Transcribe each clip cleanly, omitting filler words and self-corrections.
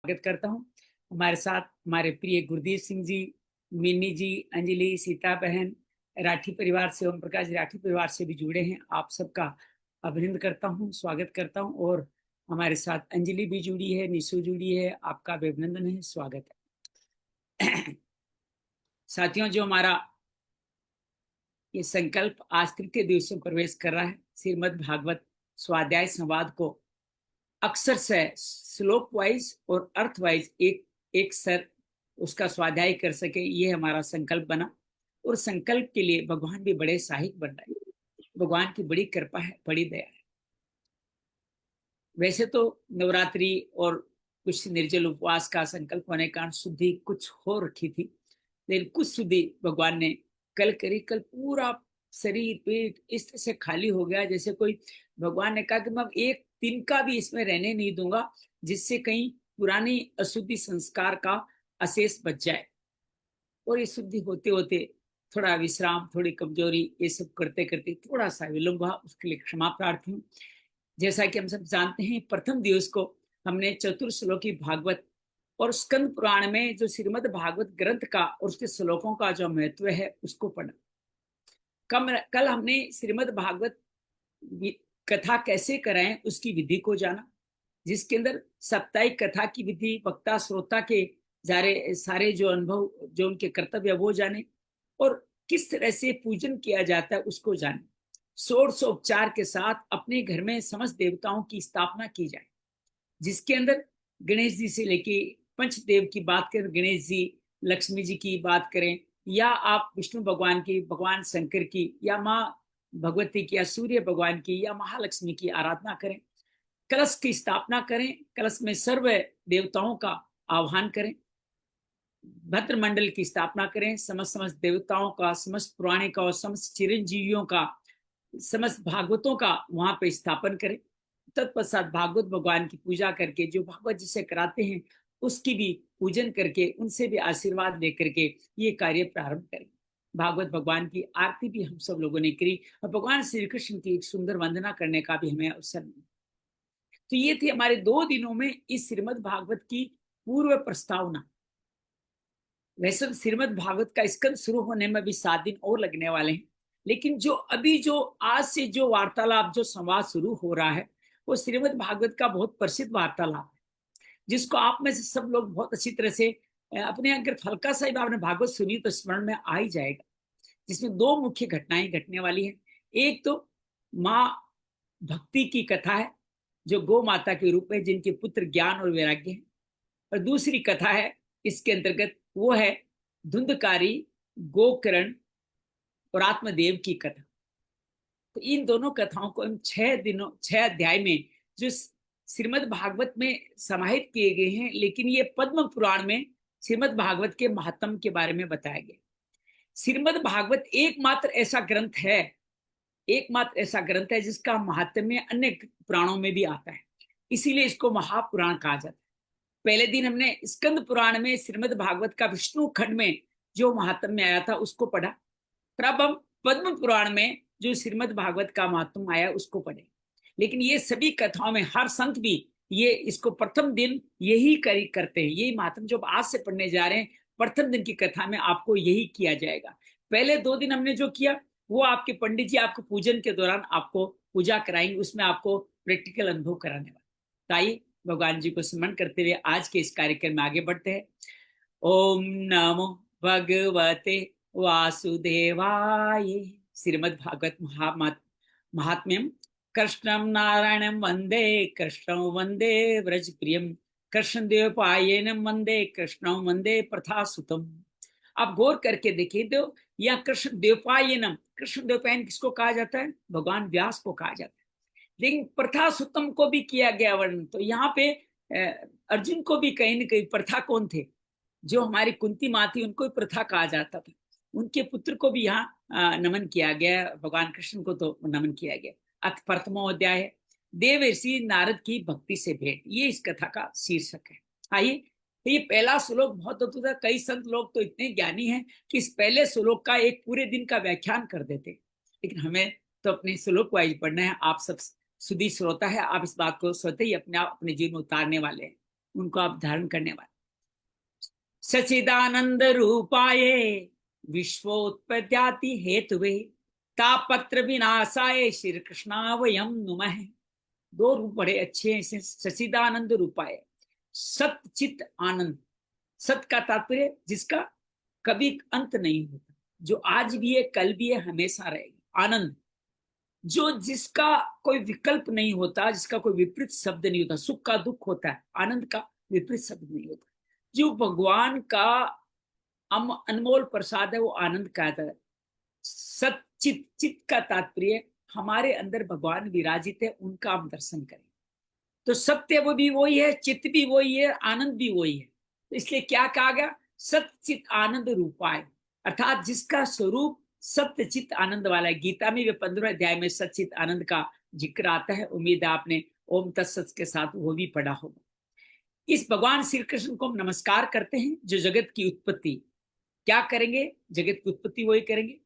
स्वागत करता हूँ। हमारे साथ हमारे प्रिय गुरदीप सिंह जी, मिन्नी जी, अंजलि, सीता बहन, राठी परिवार से, ओम प्रकाश राठी परिवार से भी जुड़े हैं। आप सबका अभिनंदन करता हूँ, स्वागत करता हूँ। और हमारे साथ अंजलि भी जुड़ी है, निशु जुड़ी है, आपका भी अभिनंदन है, स्वागत है। साथियों, जो हमारा ये संकल्प आज तृतीय दिवस में प्रवेश कर रहा है, श्रीमद् भागवत स्वाध्याय संवाद को अक्सर से श्लोक वाइज और अर्थ वाइज एक एक सर उसका स्वाध्याय कर सके, ये हमारा संकल्प बना। और संकल्प के लिए भगवान भी बड़े सहायक बन रहे हैं। भगवान की बड़ी कृपा है, बड़ी दया है। वैसे तो नवरात्रि और कुछ निर्जल उपवास का संकल्प होने के कारण शुद्धि कुछ हो रखी थी, लेकिन कुछ शुद्धि भगवान ने कल करी। कल पूरा शरीर पेट इस तरह से खाली हो गया, जैसे कोई, भगवान ने कहा कि मैं एक दिन का भी इसमें रहने नहीं दूंगा जिससे कहीं पुरानी अशुद्धि संस्कार का अशेष बच जाए। और ये शुद्धि होते होते थोड़ा विश्राम, थोड़ी कमजोरी, ये सब करते करते थोड़ा सा विलंब हुआ, उसके लिए क्षमा प्रार्थी हूँ। जैसा कि हम सब जानते हैं, प्रथम दिवस को हमने चतुर्श्लोकी भागवत और स्कंद पुराण में जो श्रीमद् भागवत ग्रंथ का और उसके श्लोकों का जो महत्व है उसको पढ़ा। कल हमने श्रीमद् भागवत कथा कैसे कराएं उसकी विधि को जाना, जिसके अंदर साप्ताहिक कथा की विधि, वक्ता श्रोता के सारे जो अनुभव, जो उनके कर्तव्य वो जाने, और किस तरह से पूजन किया जाता है उसको जाने। षोडशोपचार के साथ अपने घर में समस्त देवताओं की स्थापना की जाए, जिसके अंदर गणेश जी से लेके पंचदेव की बात करें, गणेश जी, लक्ष्मी जी की बात करें, या आप विष्णु भगवान की, भगवान शंकर की, या माँ भगवती की, या सूर्य भगवान की, या महालक्ष्मी की आराधना करें। कलश की स्थापना करें, कलश में सर्व देवताओं का आह्वान करें, भद्र मंडल की स्थापना करें, समस्त समस्त देवताओं का, समस्त पुराणे का और समस्त चिरंजीवियों का, समस्त भागवतों का वहां पे स्थापन करें। तत्पश्चात भागवत भगवान की पूजा करके, जो भागवत जिसे कराते हैं उसकी भी पूजन करके, उनसे भी आशीर्वाद लेकर के ये कार्य प्रारंभ करें। भागवत भगवान की आरती भी हम सब लोगों ने करी और भगवान श्री कृष्ण की एक सुंदर वंदना करने का भी हमें अवसर मिला। तो ये थी हमारे 2 दिनों में इस श्रीमद् भागवत की पूर्व प्रस्तावना। वैसे तो श्रीमद् भागवत का स्कंद शुरू होने में भी 7 दिन और लगने वाले हैं, लेकिन जो अभी जो आज से जो वार्तालाप, जो संवाद शुरू हो रहा है, वो श्रीमद् भागवत का बहुत प्रसिद्ध वार्तालाप है, जिसको आप में से सब लोग बहुत अच्छी तरह से अपने अगर हल्का सा आपने भागवत सुनी तो स्मरण में आ ही जाएगा। जिसमें 2 मुख्य घटनाएं घटने वाली हैं। एक तो माँ भक्ति की कथा है, जो गौ माता के रूप में, जिनके पुत्र ज्ञान और वैराग्य हैं। और दूसरी कथा है इसके अंतर्गत, वो है धुंधकारी, गोकर्ण और आत्मदेव की कथा। तो इन दोनों कथाओं को हम 6 अध्याय में जो श्रीमद् भागवत में समाहित किए गए हैं, लेकिन ये पद्म पुराण में श्रीमद् भागवत के महात्म के बारे में बताया गया। श्रीमद् भागवत एकमात्र ऐसा ग्रंथ है, एकमात्र ऐसा ग्रंथ है जिसका महात्म्य अन्य पुराणों में भी आता है, इसीलिए इसको महापुराण कहा जाता है। पहले दिन हमने स्कंद पुराण में श्रीमद् भागवत का विष्णु खंड में जो महात्म्य आया था उसको पढ़ा। फिर अब हम पद्म पुराण में जो श्रीमद् भागवत का महात्म्य आया उसको पढ़े। लेकिन ये सभी कथाओं में हर संत भी ये इसको प्रथम दिन यही करते हैं। यही महात्म्य जो आज से पढ़ने जा रहे हैं, प्रथम दिन की कथा में आपको यही किया जाएगा। पहले 2 दिन हमने जो किया वो आपके पंडित जी आपको पूजन के दौरान आपको पूजा कराएंगे, उसमें आपको प्रैक्टिकल अनुभव कराने वाले। आइए भगवान जी को स्मरण करते हुए आज के इस कार्यक्रम में आगे बढ़ते हैं। ओम नमो भगवते वासुदेवाय। श्रीमद् भागवत महात्म्यम। कृष्णं नारायणं वंदे, कृष्णं वंदे व्रज प्रियम, कृष्ण देवपायनम वंदे, कृष्णं वंदे प्रथासुतम। आप गौर करके देखिए तो यह कृष्ण देवपायनम, कृष्ण देवपायन किसको कहा जाता है? भगवान व्यास को कहा जाता है। लेकिन प्रथा सुतम को भी किया गया वर्णन। तो यहाँ पे अर्जुन को भी कहीं न कहीं प्रथा कौन थे? जो हमारी कुंती माँ थी, उनको भी प्रथा कहा जाता था। उनके पुत्र को भी यहाँ नमन किया गया, भगवान कृष्ण को तो नमन किया गया। अथ प्रथमो अध्याय है देव ऋषि नारद की भक्ति से भेंट, ये इस कथा का शीर्षक है। आइए, तो ये पहला श्लोक बहुत अद्भुत है। कई संत लोग तो इतने ज्ञानी हैं कि इस पहले श्लोक का एक पूरे दिन का व्याख्यान कर देते, लेकिन हमें तो अपने श्लोक वाइज पढ़ना है। आप सब सुधी श्रोता है, आप इस बात को स्वतः ही अपने आप अपने जीवन में उतारने वाले हैं। उनको आप धारण करने वाले। सचिदानंद रूपाय विश्वोत्पत्ति हेतुवे तापत्र विनाशाय श्री कृष्णावयम नुमः। दो रूप बड़े अच्छे हैं इसमें। सचिदानंद रूपाय, सत चित आनंद। सत का तात्पर्य जिसका कभी अंत नहीं होता, जो आज भी है, कल भी है, हमेशा रहेगा। आनंद, जो जिसका कोई विकल्प नहीं होता, जिसका कोई विपरीत शब्द नहीं होता। सुख का दुख होता है, आनंद का विपरीत शब्द नहीं होता। जो भगवान का अनमोल प्रसाद है वो आनंद कहता है। सचित, चित का तात्पर्य हमारे अंदर भगवान विराजित है, उनका हम दर्शन करें। तो सत्य वो भी वही है, चित्त भी वही है, आनंद भी वही है। तो इसलिए क्या कहा गया? सचित आनंद रूपाय, अर्थात जिसका स्वरूप सत्य चित्त आनंद वाला है। गीता में भी 15वें अध्याय में सचित आनंद का जिक्र आता है। उम्मीद है आपने ओम तत्सत के साथ वो भी पढ़ा होगा। इस भगवान श्री कृष्ण को हम नमस्कार करते हैं, जो जगत की उत्पत्ति क्या करेंगे? जगत की उत्पत्ति वही करेंगे,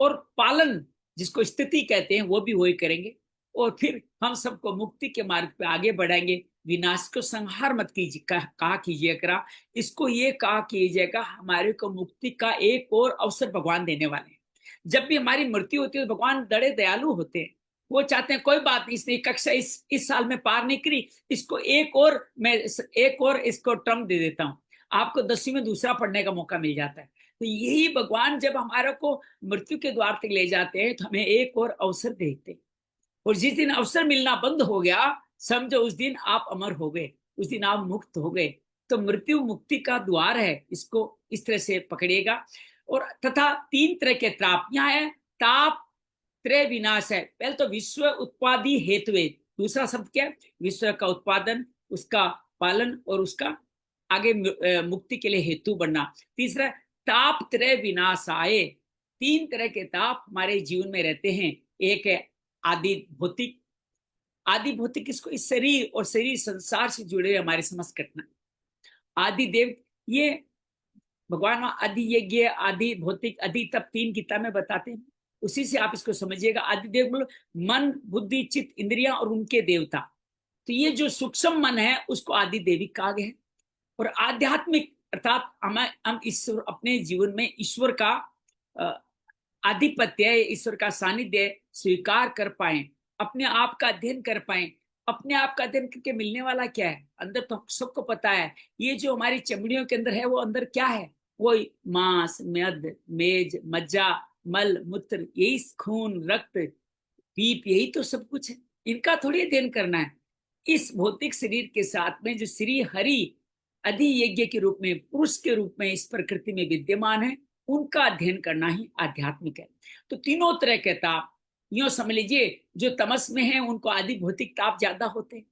और पालन जिसको स्थिति कहते हैं वो भी वही करेंगे। और फिर हम सबको मुक्ति के मार्ग पे आगे बढ़ाएंगे। विनाश को संहार मत कीजिए, कहा कीजिए करा, इसको ये कहा कीजिएगा, हमारे को मुक्ति का एक और अवसर भगवान देने वाले हैं। जब भी हमारी मृत्यु होती है तो भगवान बड़े दयालु होते हैं। वो चाहते हैं कोई बात नहीं, इसने कक्षा इस साल में पार नहीं करी, इसको एक और इसको टर्म दे देता हूँ, आपको 10वीं में दूसरा पढ़ने का मौका मिल जाता है। तो यही भगवान जब हमारे को मृत्यु के द्वार तक ले जाते हैं तो हमें एक और अवसर देते हैं। और जिस दिन अवसर मिलना बंद हो गया, समझो उस दिन आप अमर हो गए, उस दिन आप मुक्त हो गए। तो मृत्यु मुक्ति का द्वार है, इसको इस तरह से पकड़िएगा। और तथा 3 तरह के ताप यहाँ है। ताप त्रय विनाश है। पहले तो विश्व उत्पादी हेतुवे, दूसरा शब्द क्या है? विश्व का उत्पादन, उसका पालन और उसका आगे मुक्ति के लिए हेतु बनना। तीसरा ताप त्रय विनाश आए। 3 तरह के ताप हमारे जीवन में रहते हैं। एक है आदि भौतिक। आदि भौतिक इसको इस शरीर और शरीर संसार से जुड़े हमारे समस्त घटना। आदि देव, ये भगवान आदि यज्ञ, आदि भौतिक, आदि तप 3 गीता में बताते हैं। उसी से आप इसको समझिएगा। आदि देव बोलो मन, बुद्धि, चित्त, इंद्रियां और उनके देवता। तो ये जो सूक्ष्म मन है उसको आदि देवी कहा गया है। और आध्यात्मिक अर्थात हम ईश्वर अपने जीवन में ईश्वर का आधिपत्य, ईश्वर का सानिध्य स्वीकार कर पाए, अपने आप का अध्ययन कर पाए। अपने आप का अध्ययन करके मिलने वाला क्या है? अंदर तो सबको पता है, ये जो हमारी चमड़ियों के अंदर है वो अंदर क्या है? वो मांस, मद, मेज, मज्जा, मल, मूत्र, यही खून, रक्त, पीप, यही तो सब कुछ है। इनका थोड़ी अध्ययन करना है। इस भौतिक शरीर के साथ में जो श्री हरि अधियज्ञ के रूप में, पुरुष के रूप में इस प्रकृति में विद्यमान है, उनका अध्ययन करना ही आध्यात्मिक है। तो तीनों तरह के ताप यूं समझ लीजिए, जो तमस में है उनको आदि भौतिक ताप ज्यादा होते हैं,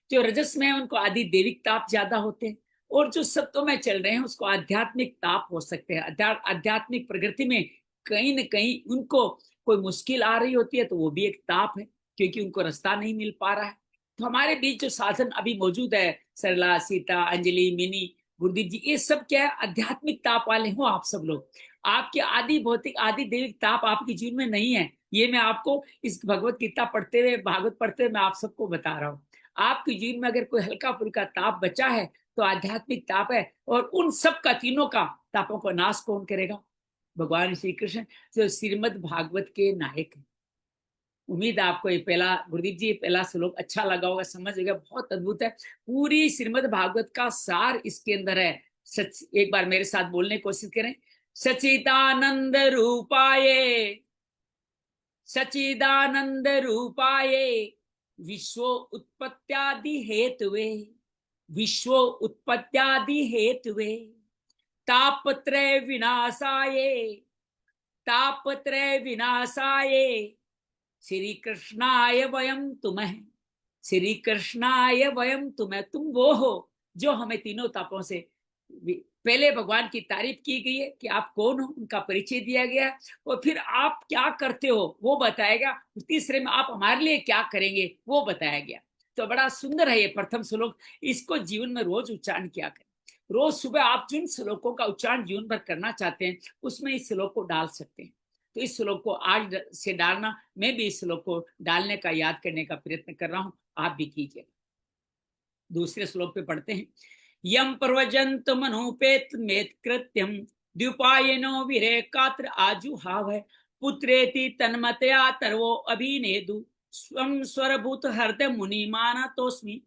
जो रजस में है उनको आदि देविक ताप ज्यादा होते हैं, और जो सत्व में चल रहे हैं उसको आध्यात्मिक ताप हो सकते हैं। आध्यात्मिक प्रकृति में कहीं न कहीं उनको कोई मुश्किल आ रही होती है तो वो भी एक ताप है, क्योंकि उनको रास्ता नहीं मिल पा रहा है। तो हमारे बीच जो साधन अभी मौजूद है, सरला, सीता, अंजलि, मिनी, गुरुदीप जी, ये सब क्या है? आध्यात्मिक ताप वाले हो आप सब लोग। आपके आदि भौतिक, आदि देविक ताप आपके जीवन में नहीं है। ये मैं आपको इस भगवत गीता पढ़ते हुए, भागवत पढ़ते हुए मैं आप सबको बता रहा हूँ। आपके जीवन में अगर कोई हल्का फुल्का ताप बचा है तो आध्यात्मिक ताप है। और उन सब का, तीनों का तापों को नाश कौन करेगा? भगवान श्री कृष्ण, जो श्रीमद् भागवत के नायक है। उम्मीद है आपको ये पहला, गुरुदीप जी, पहला श्लोक अच्छा लगा होगा, समझ गया, बहुत अद्भुत है। पूरी श्रीमद् भागवत का सार इसके अंदर है। सच, एक बार मेरे साथ बोलने की कोशिश करें। सचिदानंद रूपाय, सचिदानंद रूपाय विश्व उत्पत्त्यादि हेतुवे, विश्व उत्पत्त्यादि हेतुवे तापत्रय विनाशाय, तापत्रय विनाशाय श्री कृष्णाय वयम तुम्हें, श्री कृष्णाय वयम तुम्हें। तुम वो हो जो हमें तीनों तापों से, पहले भगवान की तारीफ की गई है कि आप कौन हो, उनका परिचय दिया गया, और फिर आप क्या करते हो वो बताएगा। तीसरे में आप हमारे लिए क्या करेंगे वो बताया गया। तो बड़ा सुंदर है ये प्रथम श्लोक। इसको जीवन में रोज उच्चारण किया करें। रोज सुबह आप जिन श्लोकों का उच्चारण जीवन भर करना चाहते हैं उसमें इस श्लोक को डाल सकते हैं। तो इस श्लोक को आज से डालना, मैं भी इस श्लोक को डालने का, याद करने का प्रयत्न कर रहा हूं, आप भी कीजिए। दूसरे श्लोक पे पढ़ते हैं, यम प्रवजंत मनोपेत मेत कृत्यम द्युपायनो विरे कात्र आजुहाव पुत्रेति तन्मतया तरवो अभिनेदु स्वम स्वरभूत हृदय मुनि माना तोस्मी।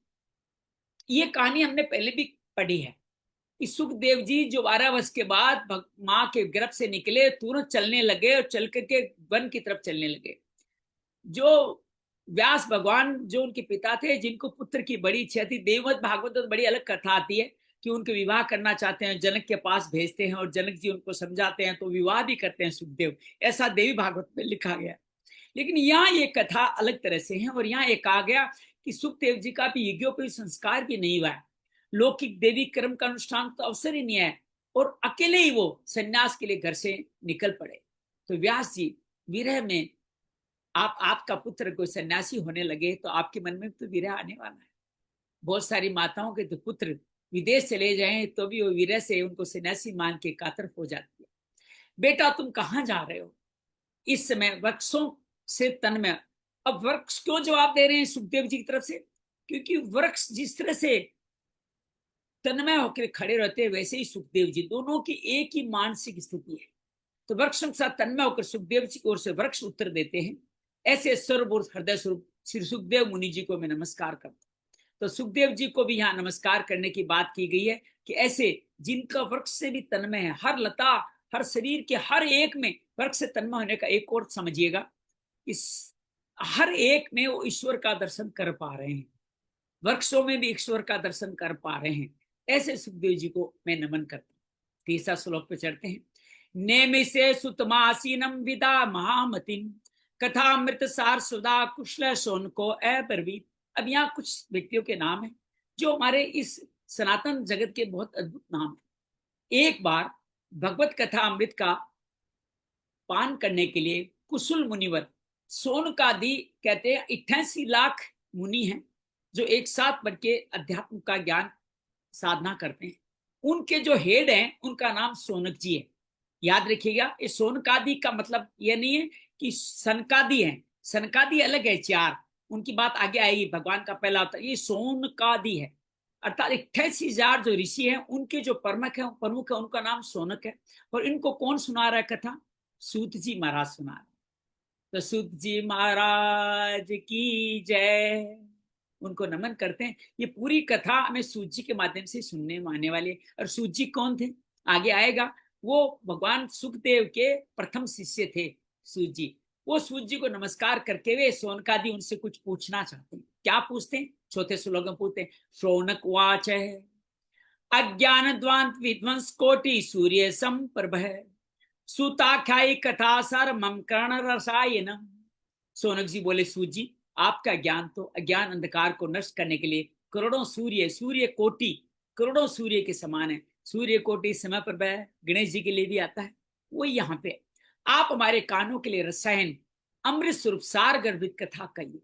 ये कहानी हमने पहले भी पढ़ी है कि सुखदेव जी जो 12 वर्ष के बाद माँ के गर्भ से निकले, तुरंत चलने लगे और चल करके वन की तरफ चलने लगे। जो व्यास भगवान जो उनके पिता थे, जिनको पुत्र की बड़ी इच्छा थी, देववत भागवत में बड़ी अलग कथा आती है कि उनके विवाह करना चाहते हैं, जनक के पास भेजते हैं और जनक जी उनको समझाते हैं, तो विवाह भी करते हैं सुखदेव, ऐसा देवी भागवत में लिखा गया। लेकिन यहाँ ये कथा अलग तरह से है और यहाँ एक आ गया कि सुखदेव जी का भी यज्ञोपवीत संस्कार भी नहीं हुआ है, लौकिक देवी कर्म का अनुष्ठान तो अवसर ही नहीं है, और अकेले ही वो सन्यास के लिए घर से निकल पड़े। तो व्यास जी विरह में आपका पुत्र कोई सन्यासी होने लगे तो आपके मन में तो विरह आने वाला है। बहुत सारी माताओं के तो पुत्र विदेश चले जाएं तो भी वो विरह से उनको सन्यासी मान के कातर हो जाती है। बेटा तुम कहाँ जा रहे हो? इस समय वृक्षों से तन में। अब वृक्ष क्यों जवाब दे रहे हैं सुखदेव जी की तरफ से? क्योंकि वृक्ष जिस तरह से तन्मय होकर खड़े रहते हैं, वैसे ही सुखदेव जी, दोनों की एक ही मानसिक स्थिति है। तो वृक्ष के साथ तन्मय होकर सुखदेव जी की ओर से वृक्ष उत्तर देते हैं, ऐसे सर्वभूत हृदय स्वरूप श्री सुखदेव मुनि जी को मैं नमस्कार करता हूँ। तो सुखदेव जी को भी यहाँ नमस्कार करने की बात की गई है कि ऐसे जिनका वृक्ष से भी तन्मय है, हर लता, हर शरीर के हर एक में वृक्ष से तन्मय होने का एक और समझिएगा, इस हर एक में वो ईश्वर का दर्शन कर पा रहे हैं, वृक्षों में भी ईश्वर का दर्शन कर पा रहे हैं। ऐसे सुखदेव जी को मैं नमन करता हूँ। तीसरा श्लोक पे चढ़ते हैं, नेमिसे सुतमासीनम विदा महामतिम कथामृत सार सुधा कुशल शोनको अब्रवीत। अब यहाँ कुछ व्यक्तियों के नाम है जो हमारे इस सनातन जगत के बहुत अद्भुत नाम है। एक बार भगवत कथा अमृत का पान करने के लिए कुशल मुनिवर सोनकादि कहते हैं 88 लाख मुनि हैं जो एक साथ बनके अध्यात्म का ज्ञान साधना करते हैं। उनके जो हेड हैं उनका नाम सोनक जी है। याद रखिएगा, ये सोनकादि का मतलब ये नहीं है कि सनकादि है, सनकादि अलग है, चार, उनकी बात आगे आएगी, भगवान का पहला अवतार, ये सोनकादि है। अर्थात 88,000 जो ऋषि हैं उनके जो प्रमुख है उनका नाम सोनक है। और इनको कौन सुना रहा है कथा? सूत जी महाराज सुना रहे। तो सूत जी महाराज की जय, उनको नमन करते हैं। ये पूरी कथा हमें सूत जी के माध्यम से सुनने में आने वाली है। और सूत जी कौन थे आगे आएगा, वो भगवान सुखदेव के प्रथम शिष्य थे सूत जी। वो सूत जी को नमस्कार करके वे सोनकादि उनसे कुछ पूछना चाहते हैं। क्या पूछते हैं? चौथे श्लोक में पूछते हैं, शौनक वाच है अज्ञान द्वांत विध्वंस कोटि सूर्य संप्रभ सुताख्यायी कथा सर मम कर्ण रसायनम। सोनक जी बोले, सूत जी आपका ज्ञान तो अज्ञान अंधकार को नष्ट करने के लिए करोड़ों सूर्य कोटि, करोड़ों सूर्य के समान है। सूर्य कोटि समय पर गणेश जी के लिए भी आता है, वो यहाँ पे आप हमारे कानों के लिए रसायन अमृत स्वरूप सार गर्भित कथा कहिए,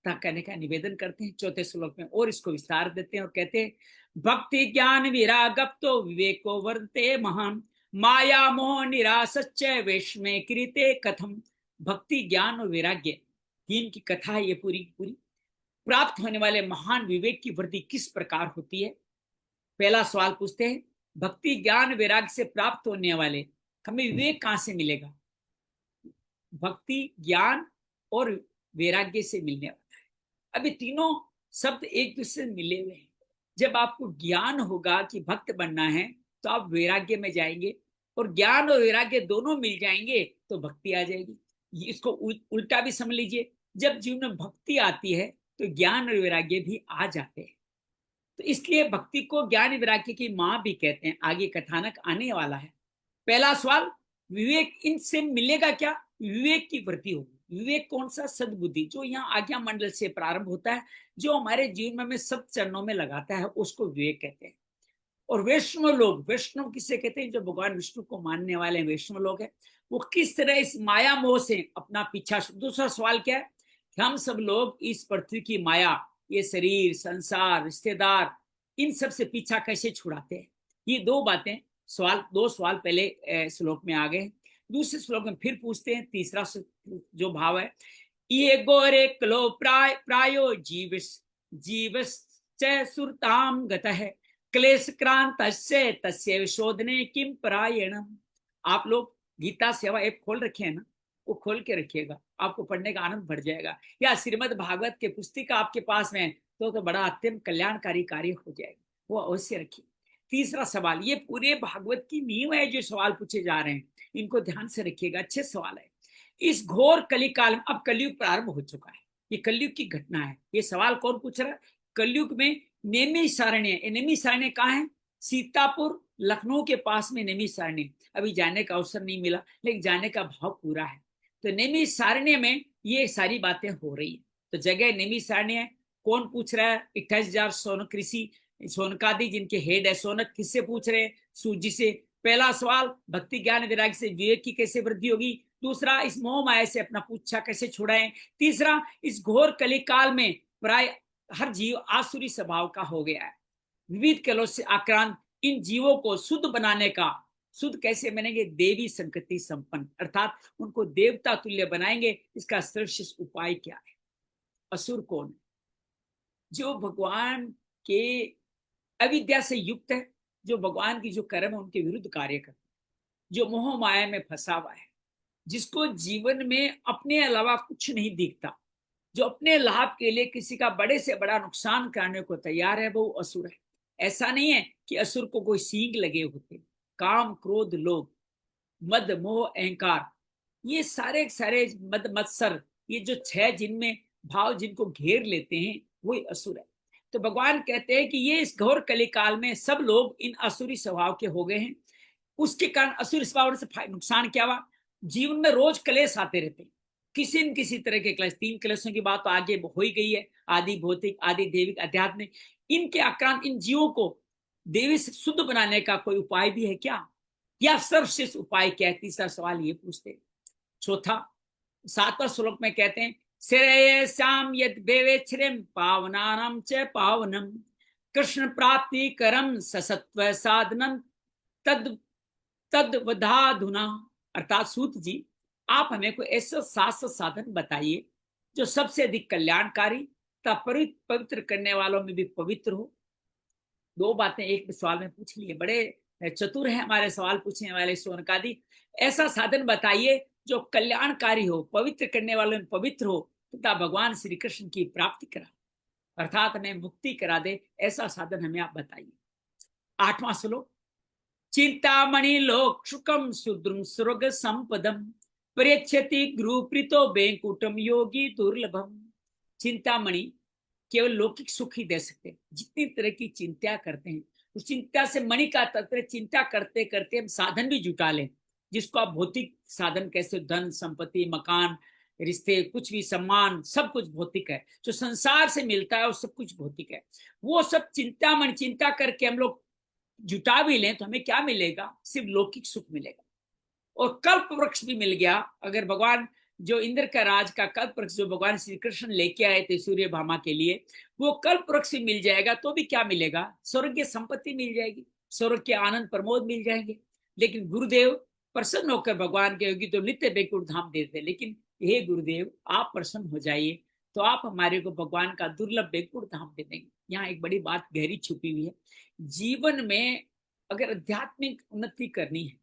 कहने का निवेदन करते हैं। चौथे श्लोक में और इसको विस्तार देते हैं और कहते हैं, भक्ति ज्ञान विरागप्तो विवेको वर्धते महान माया मोह निरासच्च वेश्मे कृते कथम। भक्ति ज्ञान और वैराग्य तीन की कथा है ये पूरी पूरी। प्राप्त होने वाले महान विवेक की वृद्धि किस प्रकार होती है? पहला सवाल पूछते हैं, भक्ति ज्ञान वैराग्य से प्राप्त होने वाले हमें विवेक कहां से मिलेगा? भक्ति ज्ञान और वैराग्य से मिलने वाला है। अभी तीनों शब्द एक दूसरे से मिले हुए हैं। जब आपको ज्ञान होगा कि भक्त बनना है तो आप वैराग्य में जाएंगे, और ज्ञान और वैराग्य दोनों मिल जाएंगे तो भक्ति आ जाएगी। इसको उल्टा भी समझ लीजिए, जब जीवन में भक्ति आती है तो ज्ञान और वैराग्य भी आ जाते हैं। तो इसलिए भक्ति को ज्ञान वैराग्य की माँ भी कहते हैं। आगे कथानक आने वाला है। पहला सवाल, विवेक इनसे मिलेगा क्या? विवेक की वृद्धि होगी। विवेक कौन सा? सद्बुद्धि, जो यहाँ आज्ञा मंडल से प्रारंभ होता है, जो हमारे जीवन में सब चरणों में लगाता है, उसको विवेक कहते हैं। और वैष्णव लोग, वैष्णव किसे कहते हैं? जो भगवान विष्णु को मानने वाले वैष्णव लोग हैं, वो किस तरह इस माया मोह से अपना पीछा। दूसरा सवाल क्या है? हम सब लोग इस पृथ्वी की माया, ये शरीर, संसार, रिश्तेदार, इन सब से पीछा कैसे छुड़ाते हैं? ये दो बातें, दो सवाल पहले श्लोक में आ गए। दूसरे श्लोक में फिर पूछते हैं। तीसरा जो भाव है, ये गोरे क्लो प्रायो जीवस च सुरताम गतः क्लेश क्रांतस्य तस्य विशोधने किम परायणम। आप लोग गीता सेवा ऐप खोल रखे हैं ना, वो खोल के रखिएगा, आपको पढ़ने का आनंद बढ़ जाएगा। या श्रीमद् भागवत के पुस्तिका आपके पास में तो बड़ा अत्यंत कल्याणकारी कार्य हो जाएगा, वो अवश्य रखिए। तीसरा सवाल, ये पूरे भागवत की नींव है, जो सवाल पूछे जा रहे हैं इनको ध्यान से रखिएगा, अच्छे सवाल है। इस घोर कलिकाल में, अब कलयुग प्रारंभ हो चुका है, ये कलयुग की घटना है। ये सवाल कौन पूछ रहा है? कलयुग में नैमिषारण्य, नैमिषारण्य कहाँ है? सीतापुर लखनऊ के पास में नैमिषारण्य। अभी जाने का अवसर नहीं मिला, लेकिन जाने का भाव पूरा है। तो नैमिषारण्य में ये सारी बातें हो रही है। तो जगह नैमिषारण्य है। कौन पूछ रहा है? 28,000 सोनक ऋषि, सोनकादि जिनके हेड है सोनक, किससे पूछ रहे हैं? सूत जी से। पहला सवाल, भक्ति ज्ञान वैराग्य से विवेक की कैसे वृद्धि होगी? दूसरा, इस मोह माया से अपना पूछा कैसे छुड़ाएं? तीसरा, इस घोर कलिकाल में प्राय हर जीव आसुरी स्वभाव का हो गया है, विविध कलों से आक्रांत इन जीवों को शुद्ध बनाने का, शुद्ध कैसे बनेंगे? देवी संकृति संपन्न, अर्थात उनको देवता तुल्य बनाएंगे। इसका श्रेष्ठ उपाय क्या है? असुर कौन है? जो भगवान के अविद्या से युक्त है, जो भगवान की जो कर्म है उनके विरुद्ध कार्य करते, जो मोह माया में फंसा हुआ है, जिसको जीवन में अपने अलावा कुछ नहीं दिखता, जो अपने लाभ के लिए किसी का बड़े से बड़ा नुकसान करने को तैयार है, वो असुर है। ऐसा नहीं है कि असुर को कोई सींग लगे होते। काम क्रोध लोभ मद मोह अहंकार, ये सारे सारे मद मत्सर, ये जो 6 जिनमें भाव जिनको घेर लेते हैं, वही असुर है। तो भगवान कहते हैं कि ये इस घोर कलिकाल में सब लोग इन असुरी स्वभाव के हो गए हैं। उसके कारण असुर स्वभाव से नुकसान क्या हुआ? जीवन में रोज क्लेश आते रहते हैं, किसी न किसी तरह के क्लेश। 3 क्लेशों की बात तो आगे हो ही गई है, आदि भौतिक, आदि देविक, आध्यात्मिक। इनके आक्रांत इन जीवों को देवी से शुद्ध बनाने का कोई उपाय भी है क्या, या सर्वश्रेष्ठ उपाय क्या है? तीसरा सवाल ये पूछते। चौथा, 7वां श्लोक में कहते हैं, श्रेयस्याम यद वेवेच्छ्रेम पावनानाम च पावनम कृष्ण प्राप्ति करम ससत्व साधनम तद तद्वधाधुना। अर्थात सूत जी, आप हमें कोई ऐसा शास्त्र साधन बताइए जो सबसे अधिक कल्याणकारी तथा पवित्र करने वालों में भी पवित्र हो। 2 बातें एक सवाल में पूछ लिए, बड़े चतुर है हमारे सवाल पूछने वाले सोनकादि। ऐसा साधन बताइए जो कल्याणकारी हो, पवित्र करने वालों में पवित्र हो, तथा भगवान श्री कृष्ण की प्राप्ति करा, अर्थात हमें मुक्ति करा दे, ऐसा साधन हमें आप बताइए। 8वां श्लोक, चिंतामणि लोक सुखम सुद्रुम स्वर्ग संपदम प्रेक्षति गुरुप्रीतो बैंकुटम योगी दुर्लभम। चिंतामणि केवल लौकिक सुख ही दे सकते हैं। जितनी तरह की चिंता करते हैं, उस चिंता से मणि का तत्व, चिंता करते करते हम साधन भी जुटा लें, जिसको आप भौतिक साधन कैसे, धन संपत्ति मकान रिश्ते, कुछ भी सम्मान, सब कुछ भौतिक है। जो संसार से मिलता है वो सब कुछ भौतिक है। वो सब चिंतामणि चिंता करके हम लोग जुटा भी लें तो हमें क्या मिलेगा? सिर्फ लौकिक सुख मिलेगा। और कल्प वृक्ष भी मिल गया, अगर भगवान जो इंद्र का राज का कल्प वृक्ष जो भगवान श्री कृष्ण लेके आए थे सूर्य भामा के लिए, वो कल्प वृक्ष भी मिल जाएगा तो भी क्या मिलेगा? स्वर्गीय संपत्ति मिल जाएगी, स्वर्ग के आनंद प्रमोद मिल जाएंगे। लेकिन गुरुदेव प्रसन्न होकर भगवान के होगी तो नित्य बैकुंठ धाम देते, लेकिन हे गुरुदेव आप प्रसन्न हो जाइए तो आप हमारे को भगवान का दुर्लभ बैकुंठ धाम दे देंगे। यहाँ एक बड़ी बात गहरी छुपी हुई है। जीवन में अगर आध्यात्मिक उन्नति करनी है,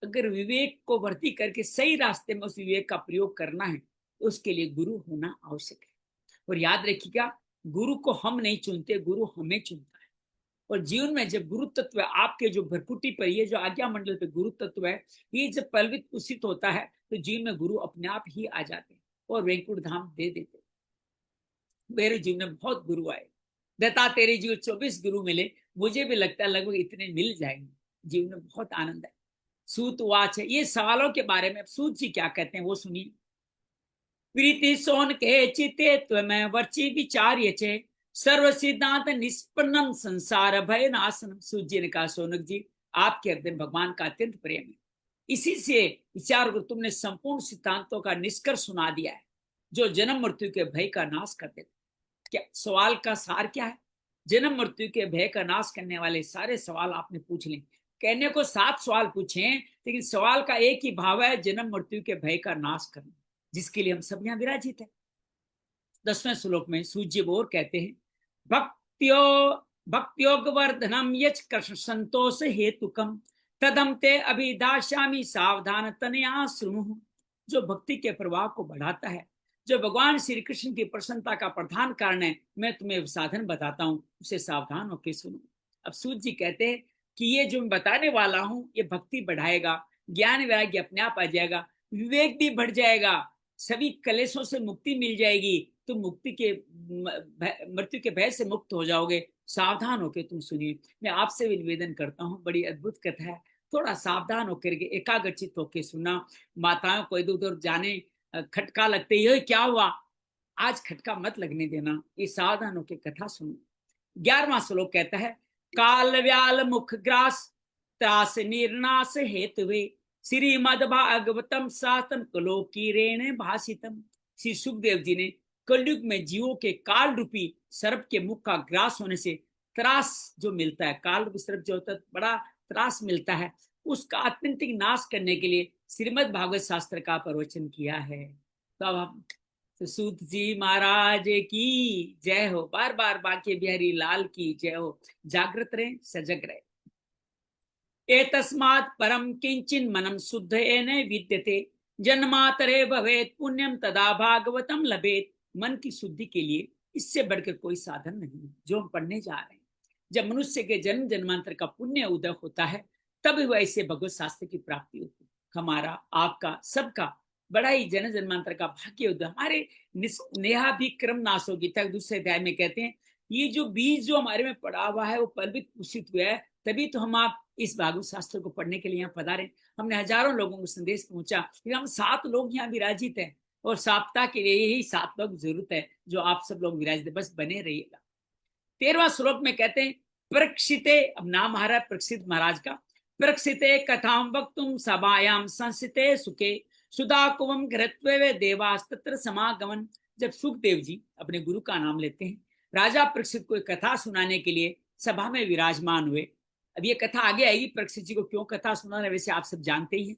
अगर विवेक को वृद्धि करके सही रास्ते में उस विवेक का प्रयोग करना है, तो उसके लिए गुरु होना आवश्यक है। और याद रखिएगा, गुरु को हम नहीं चुनते, गुरु हमें चुनता है। और जीवन में जब गुरु तत्व आपके जो भरकुटी पर, ये जो आज्ञा मंडल पे गुरु तत्व है, ये जब पलवित उषित होता है तो जीवन में गुरु अपने आप ही आ जाते हैं और वैकुंठ धाम दे देते। मेरे जीवन में बहुत गुरु आए, दत्ता तेरे जीवन 24 गुरु मिले, मुझे भी लगता है लगभग इतने मिल जाएंगे। जीवन में बहुत आनंद है। सूत वाच है, ये सवालों के बारे में सूत जी क्या कहते हैं वो सुनिए। प्रीति सोन के चिते त्वमें वर्ची विचार्य चे सर्व सिद्धांत निष्पन्नम संसार भय नाशनम। सूत जी ने कहा, सोनक जी आपके हृदय भगवान का अत्यंत प्रेम है, इसी से विचार कर तुमने संपूर्ण सिद्धांतों का निष्कर्ष सुना दिया है जो जन्म मृत्यु के भय का नाश कर देते। क्या सवाल का सार क्या है? जन्म मृत्यु के भय का नाश करने वाले सारे सवाल आपने पूछ लें। कहने को 7 सवाल पूछे, लेकिन सवाल का एक ही भाव है, जन्म मृत्यु के भय का नाश करना, जिसके लिए हम सब यहाँ विराजित है। 10वें श्लोक में सूर्य बोर कहते हैं, भक्त भक्त्योगवर्धनम यच कृष्ण संतोष हेतुकम तदम ते अभिदास्यामि सावधान तनया सुनु। जो भक्ति के प्रवाह को बढ़ाता है, जो भगवान श्री कृष्ण की प्रसन्नता का प्रधान कारण है, मैं तुम्हें साधन बताता हूँ, उसे सावधान होकर सुनो। अब सूत जी कहते हैं कि ये जो मैं बताने वाला हूं ये भक्ति बढ़ाएगा, ज्ञान वैराग्य अपने आप आ जाएगा, विवेक भी बढ़ जाएगा, सभी कलेशों से मुक्ति मिल जाएगी, तुम मुक्ति के मृत्यु के भय से मुक्त हो जाओगे। सावधान होकर तुम सुनिए। मैं आपसे भी निवेदन करता हूँ, बड़ी अद्भुत कथा है, थोड़ा सावधान होकर के एकाग्रचित होकर सुनना। माताओं को इधर उधर जाने खटका लगते ये क्या हुआ, आज खटका मत लगने देना, ये सावधान होकर कथा सुनो। 11वां श्लोक कहता है काल व्याल मुख ग्रास त्रास निर्नाश हेतुवे श्रीमद भागवतम शास्त्रम कलोकीरेण भाषितम। श्री सुखदेव जी ने कलयुग में जीवों के काल रूपी सर्प के मुख का ग्रास होने से त्रास जो मिलता है, काल रूपी सर्प जो होता है बड़ा त्रास मिलता है, उसका आत्यंतिक नाश करने के लिए श्रीमद भागवत शास्त्र का प्रवचन किया है। तो अब हम सूत जी महाराज की जय हो, बार बार बांके बिहारी लाल की जय हो। जागृत रहे, सजग रहे। एतस्मात् परम किंचिन मनम शुद्ध एने विद्यते जन्मातरे भवेत पुण्यम तदा भागवतम लभेत। मन की शुद्धि के लिए इससे बढ़कर कोई साधन नहीं है जो हम पढ़ने जा रहे हैं। जब मनुष्य के जन्म जन्मांतर का पुण्य उदय होता है तब वैसे भगवत शास्त्र की प्राप्ति होती है। हमारा, आपका, सबका बड़ा ही जन्म जन्मांतर का भाग्य उदय। हमारे नेहा भी क्रम नाश होगी तक दूसरे अध्याय में कहते हैं ये जो बीज जो हमारे में पड़ा हुआ है वो पल्वित पुषित हुआ है, तभी तो हम आप इस भागवत शास्त्र को पढ़ने के लिए यहाँ पधारे। हमने हजारों लोगों को संदेश पहुंचा, हम 7 लोग यहाँ विराजित हैं और साप्ताह के लिए यही 7 लोग जरूरत है जो आप सब लोग विराजित, बस बने रहिएगा। 13वां श्लोक में कहते हैं प्रक्षिते, अब नाम आ रहा है प्रक्षित महाराज का, प्रक्षिते कथाम वक्तुम सभायाम संसिते सुखे सुधा कुवम घृत्वे देवास्तत्र समागमन। जब सुखदेव जी अपने गुरु का नाम लेते हैं, राजा प्रक्षित को कथा सुनाने के लिए सभा में विराजमान हुए। अब ये कथा आगे आएगी, प्रक्षित जी को क्यों कथा सुनाना वैसे आप सब जानते ही हैं।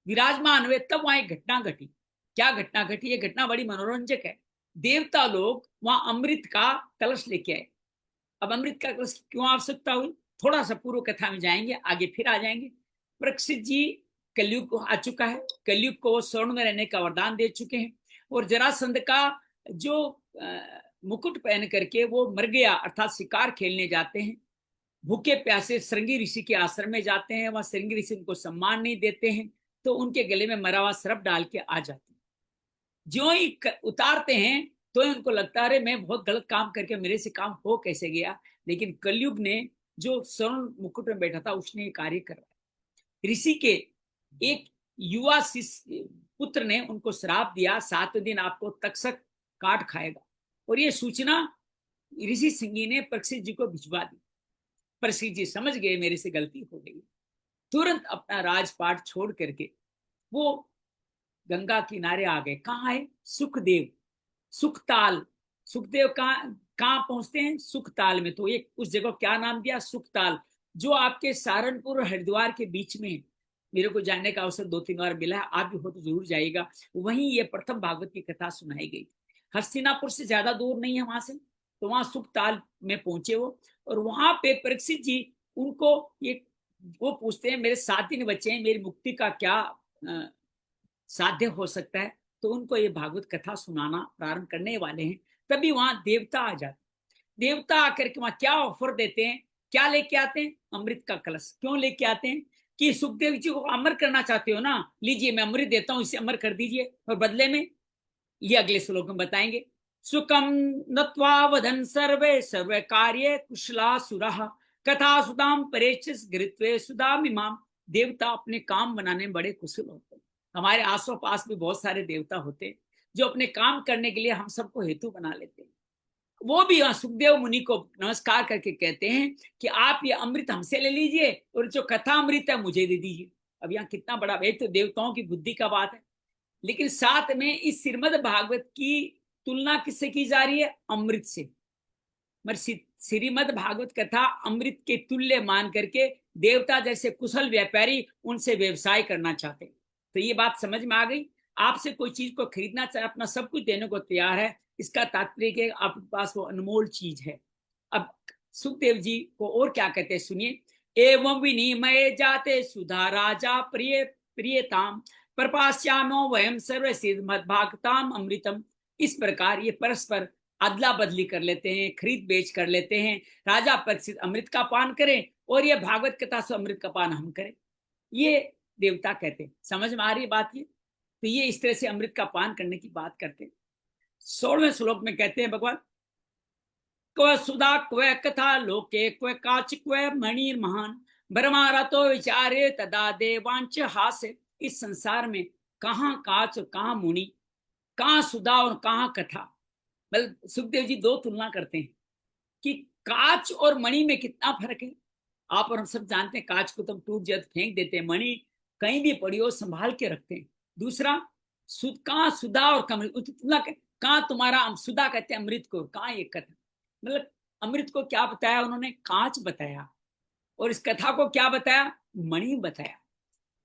विराजमान हुए तब वहां एक घटना घटी। क्या घटना घटी? ये घटना बड़ी मनोरंजक है। देवता लोग वहां अमृत का कलश लेके आए। अब अमृत का कलश क्यों आवश्यकता हुई, थोड़ा सा पूर्व कथा में जाएंगे, आगे फिर आ जाएंगे। प्रक्षित जी कलयुग को आ चुका है, कलयुग को स्वर्ण में रहने का वरदान दे चुके हैं और जरासंध का जो मुकुट पहन करके वो मर गया, अर्थात शिकार खेलने जाते हैं। भूखे प्यासे श्रृंगी ऋषि के आश्रम में जाते हैं, वहां श्रृंगी ऋषि उनको सम्मान नहीं देते हैं तो उनके गले में मरा हुआ सर्प डाल के आ जाते हैं। जो ही उतारते हैं तो उनको लगता है मैं बहुत गलत काम करके मेरे से काम हो कैसे गया, लेकिन कलयुग ने जो स्वर्ण मुकुट में बैठा था उसने ये कार्य करवाया। ऋषि के एक युवा शिष्य पुत्र ने उनको श्राप दिया, 7 दिन आपको तक्षक काट खाएगा, और ये सूचना ऋषि सिंगी ने परीक्षित जी को भिजवा दी। परीक्षित जी समझ गए मेरे से गलती हो गई, तुरंत अपना राजपाट छोड़ करके वो गंगा किनारे आ गए। कहाँ है? सुखदेव, सुखताल। सुखदेव कहाँ पहुंचते हैं? सुखताल में। तो ये उस जगह क्या नाम दिया? सुखताल, जो आपके सहारनपुर और हरिद्वार के बीच में है। मेरे को जानने का अवसर 2-3 बार मिला है, आप भी हो तो जरूर जाइएगा। वहीं ये प्रथम भागवत की कथा सुनाई गई। हस्तिनापुर से ज्यादा दूर नहीं है वहां से, तो वहां सुखताल में पहुंचे वो, और वहां पे परीक्षित जी उनको ये वो पूछते हैं मेरे 7 दिन बच्चे हैं, मेरी मुक्ति का क्या साध्य हो सकता है? तो उनको ये भागवत कथा सुनाना प्रारंभ करने वाले हैं। तभी वहां देवता आ जाते। देवता आकर के वहां क्या ऑफर देते हैं, क्या लेके आते हैं? अमृत का कलश। क्यों लेके आते हैं? कि सुखदेव जी को अमर करना चाहते हो ना, लीजिए मैं अमृत देता हूं, इसे अमर कर दीजिए, और बदले में ये अगले श्लोक में बताएंगे। सुखम नत्वा वदन सर्वे सर्व कार्य कुशला सुरः कथा सुदाम परेचस घृत्वे सुदामिमाम। देवता अपने काम बनाने में बड़े कुशल होते हैं। हमारे आसो पास भी बहुत सारे देवता होते हैं जो अपने काम करने के लिए हम सबको हेतु बना लेते हैं। वो भी सुखदेव मुनि को नमस्कार करके कहते हैं कि आप ये अमृत हमसे ले लीजिए और जो कथा अमृत है मुझे दे दीजिए। अब यहाँ कितना बड़ा भेद, तो देवताओं की बुद्धि का बात है। लेकिन साथ में इस श्रीमद् भागवत की तुलना किससे की जा रही है? अमृत से। श्रीमद् भागवत कथा अमृत के तुल्य मान करके देवता जैसे कुशल व्यापारी उनसे व्यवसाय करना चाहते। तो ये बात समझ में आ गई। आपसे कोई चीज को खरीदना चाहे, अपना सब कुछ देने को तैयार है, इसका तात्पर्य कि आपके पास वो अनमोल चीज है। अब सुखदेव जी को और क्या कहते हैं सुनिए। एवं विनिमय जाते सुधा राजा प्रिय प्रियताम प्रपास्यामो वयम सर्व सिद्ध मद्भागताम अमृतम। इस प्रकार ये परस्पर अदला बदली कर लेते हैं, खरीद बेच कर लेते हैं। राजा परीक्षित अमृत का पान करें और ये भागवत कथा से अमृत का पान हम करें, ये देवता कहते हैं। समझ में आ रही बात ये? तो ये इस तरह से अमृत का पान करने की बात करते हैं। 16वें श्लोक में कहते हैं भगवान, क्व सुधा क्व कथा लोके क्व काच क्व मणिर महान ब्रह्मारतो विचारे तदा देवांच हास्य। इस संसार में कहाँ काच और कहाँ मुनि, कहाँ सुधा और कहाँ कथा। मतलब सुखदेव जी दो तुलना करते हैं कि काच और मणि में कितना फर्क है। आप और हम सब जानते हैं कांच को तो टूट जाए फेंक देते हैं, मणि कहीं भी पड़ी हो संभाल के रखते हैं। दूसरा कहाँ सुधा और तुलना, कहाँ तुम्हारा सुधा कहते हैं अमृत को, कहाँ ये कथा। मतलब अमृत को क्या बताया उन्होंने, कांच बताया, और इस कथा को क्या बताया, मणि बताया।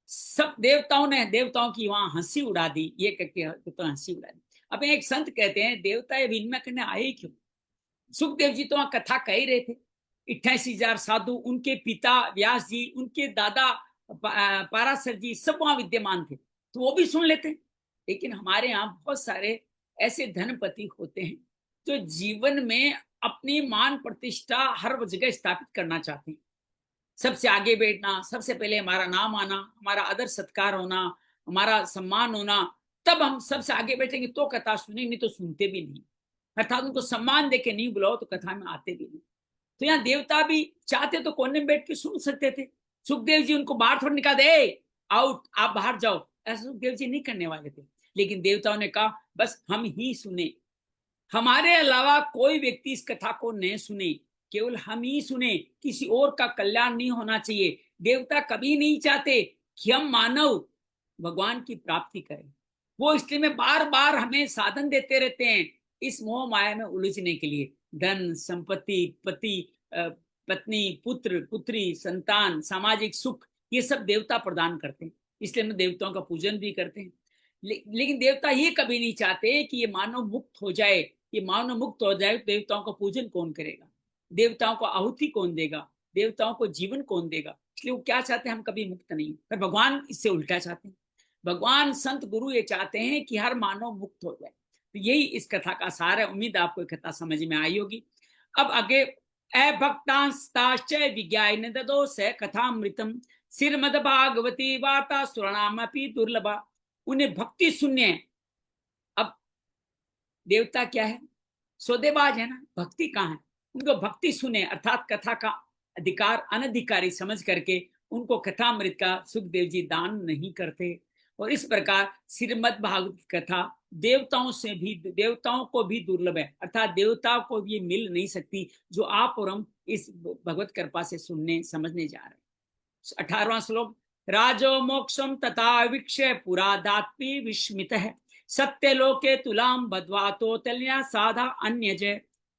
सब देवताओं की वहां हंसी उड़ा दी, ये कहते तो हंसी उड़ा दी। अब एक संत कहते हैं देवता ये विनिमय करने आए क्यों। सुखदेव जी तो वहां कथा कह ही रहे थे, 88,000 साधु, उनके पिता व्यास जी, उनके दादा पाराशर जी सब वहां विद्यमान थे, तो वो भी सुन लेते। लेकिन हमारे यहाँ बहुत सारे ऐसे धनपति होते हैं जो जीवन में अपनी मान प्रतिष्ठा हर जगह स्थापित करना चाहते हैं। सबसे आगे बैठना, सबसे पहले हमारा नाम आना, हमारा आदर सत्कार होना, हमारा सम्मान होना, तब हम सबसे आगे बैठेंगे तो कथा सुनेंगे, नहीं तो सुनते भी नहीं। अर्थात उनको सम्मान देके नहीं बुलाओ तो कथा में आते भी नहीं। तो यहाँ देवता भी चाहते तो कोने में बैठ के सुन सकते थे। सुखदेव जी उनको बाहर थोड़ा निकाल दे, आउट, आप बाहर जाओ, ऐसा सुखदेव जी नहीं करने वाले थे। लेकिन देवताओं ने कहा बस हम ही सुने, हमारे अलावा कोई व्यक्ति इस कथा को नहीं सुने, केवल हम ही सुने, किसी और का कल्याण नहीं होना चाहिए। देवता कभी नहीं चाहते कि हम मानव भगवान की प्राप्ति करें। वो इसलिए में बार बार हमें साधन देते रहते हैं इस मोह माया में उलझने के लिए। धन संपत्ति, पति पत्नी, पुत्र पुत्री, संतान, सामाजिक सुख, ये सब देवता प्रदान करते हैं, इसलिए हम देवताओं का पूजन भी करते हैं। लेकिन देवता ये कभी नहीं चाहते कि ये मानव मुक्त हो जाए। ये मानव मुक्त हो जाए तो देवताओं का पूजन कौन करेगा, देवताओं को आहुति कौन देगा, देवताओं को जीवन कौन देगा। इसलिए वो क्या चाहते हैं, हम कभी मुक्त नहीं। पर भगवान इससे उल्टा चाहते हैं। भगवान संत गुरु ये चाहते हैं कि हर मानव मुक्त हो जाए। तो यही इस कथा का सार है। उम्मीद आपको कथा समझ में आई होगी। अब आगे, अभक्तांस्ताश्च विज्ञान ददो स कथामृतम श्रीमद् भागवती वार्ता सुरनामपि दुर्लभा। उन्हें भक्ति सुनने है। अब देवता क्या है, सौदेबाज है ना, भक्ति कहाँ है। उनको भक्ति सुने अर्थात कथा का अधिकार अनधिकारी समझ करके उनको कथामृत का सुखदेव जी दान नहीं करते। और इस प्रकार श्रीमद् भागवत की कथा देवताओं को भी दुर्लभ है, अर्थात देवताओं को भी मिल नहीं सकती, जो आप और हम इस भगवत कृपा से सुनने समझने जा रहे हैं। 18वां श्लोक, राजो मोक्षम तथा वीक्ष्य पुरादात्मी विस्मित है सत्य लोके तुलाम बद्वा तो तल्या साधा अन्य जय।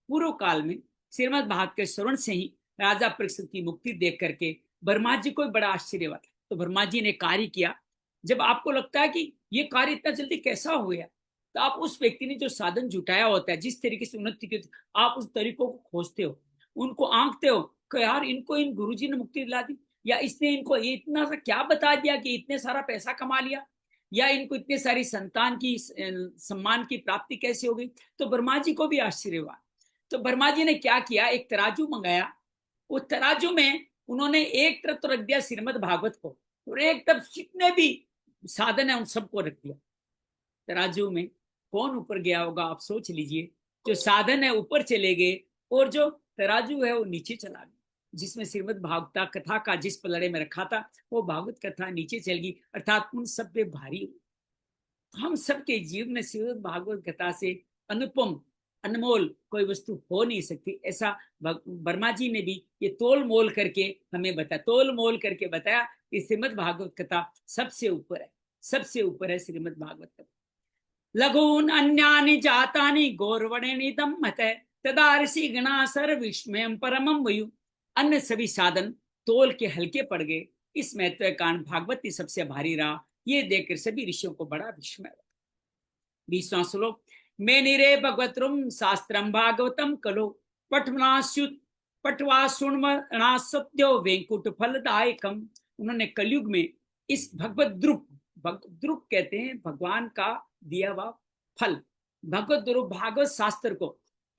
पूर्व काल में श्रीमद् भागवत के श्रवण से ही राजा परीक्षित की मुक्ति देख करके ब्रह्मा जी को बड़ा आश्चर्य हुआ था। तो ब्रह्मा जी ने कार्य किया। जब आपको लगता है कि ये कार्य इतना जल्दी कैसा हो गया, तो आप उस व्यक्ति ने जो साधन जुटाया होता है, जिस तरीके से उन्नति की, आप उस तरीकों को खोजते हो, उनको आंकते हो कि यार इनको इन गुरुजी ने मुक्ति दिला दी, या इसने इनको ये इतना सा क्या बता दिया कि इतने सारा पैसा कमा लिया, या इनको इतने सारी संतान की सम्मान की प्राप्ति कैसे हो गई। तो ब्रह्मा जी को भी आश्चर्य हुआ। तो ब्रह्मा जी ने क्या किया, एक तराजू मंगाया। उस तराजू में उन्होंने एक तरफ तो रख दिया श्रीमद् भागवत को, और एक तरफ जितने भी साधन है उन सबको रख दिया। तराजू में कौन ऊपर गया होगा, आप सोच लीजिए। जो साधन है ऊपर चले गए, और जो तराजू है वो नीचे चला गया। जिसमें श्रीमद् भागवत कथा का जिस पलड़े में रखा था, वो भागवत कथा नीचे चल गई, अर्थात उन सब पे भारी हुई। हम सबके जीवन में श्रीमद् भागवत कथा से अनुपम अनमोल कोई वस्तु हो नहीं सकती। ऐसा वर्मा जी ने भी ये तोल मोल करके हमें बताया, तोल मोल करके बताया कि श्रीमद् भागवत कथा सबसे ऊपर है, सबसे ऊपर है श्रीमद् भागवत कथा। लघून अन्यानि जातानि गौरवणेनिदम मत तदा ऋषि गणा सर्वविस्मयं परमं वयु। अन्य सभी साधन तोल के हल्के पड़ गए, इस महत्व के कारण भागवत ही सबसे भारी रहा। ये देखकर सभी ऋषियों को बड़ा विस्मय हुआ। 20वां श्लोक, मे निरे भगवतरुम शास्त्रम भागवतम कलो पटवनास्युत पटवा सुणवना सत्यो वेंकुट फलदायकम। उन्होंने कलयुग में इस भगवत द्रुप, द्रुप कहते हैं भगवान का दिया हुआ फल, भगवत द्रुप भागवत शास्त्र को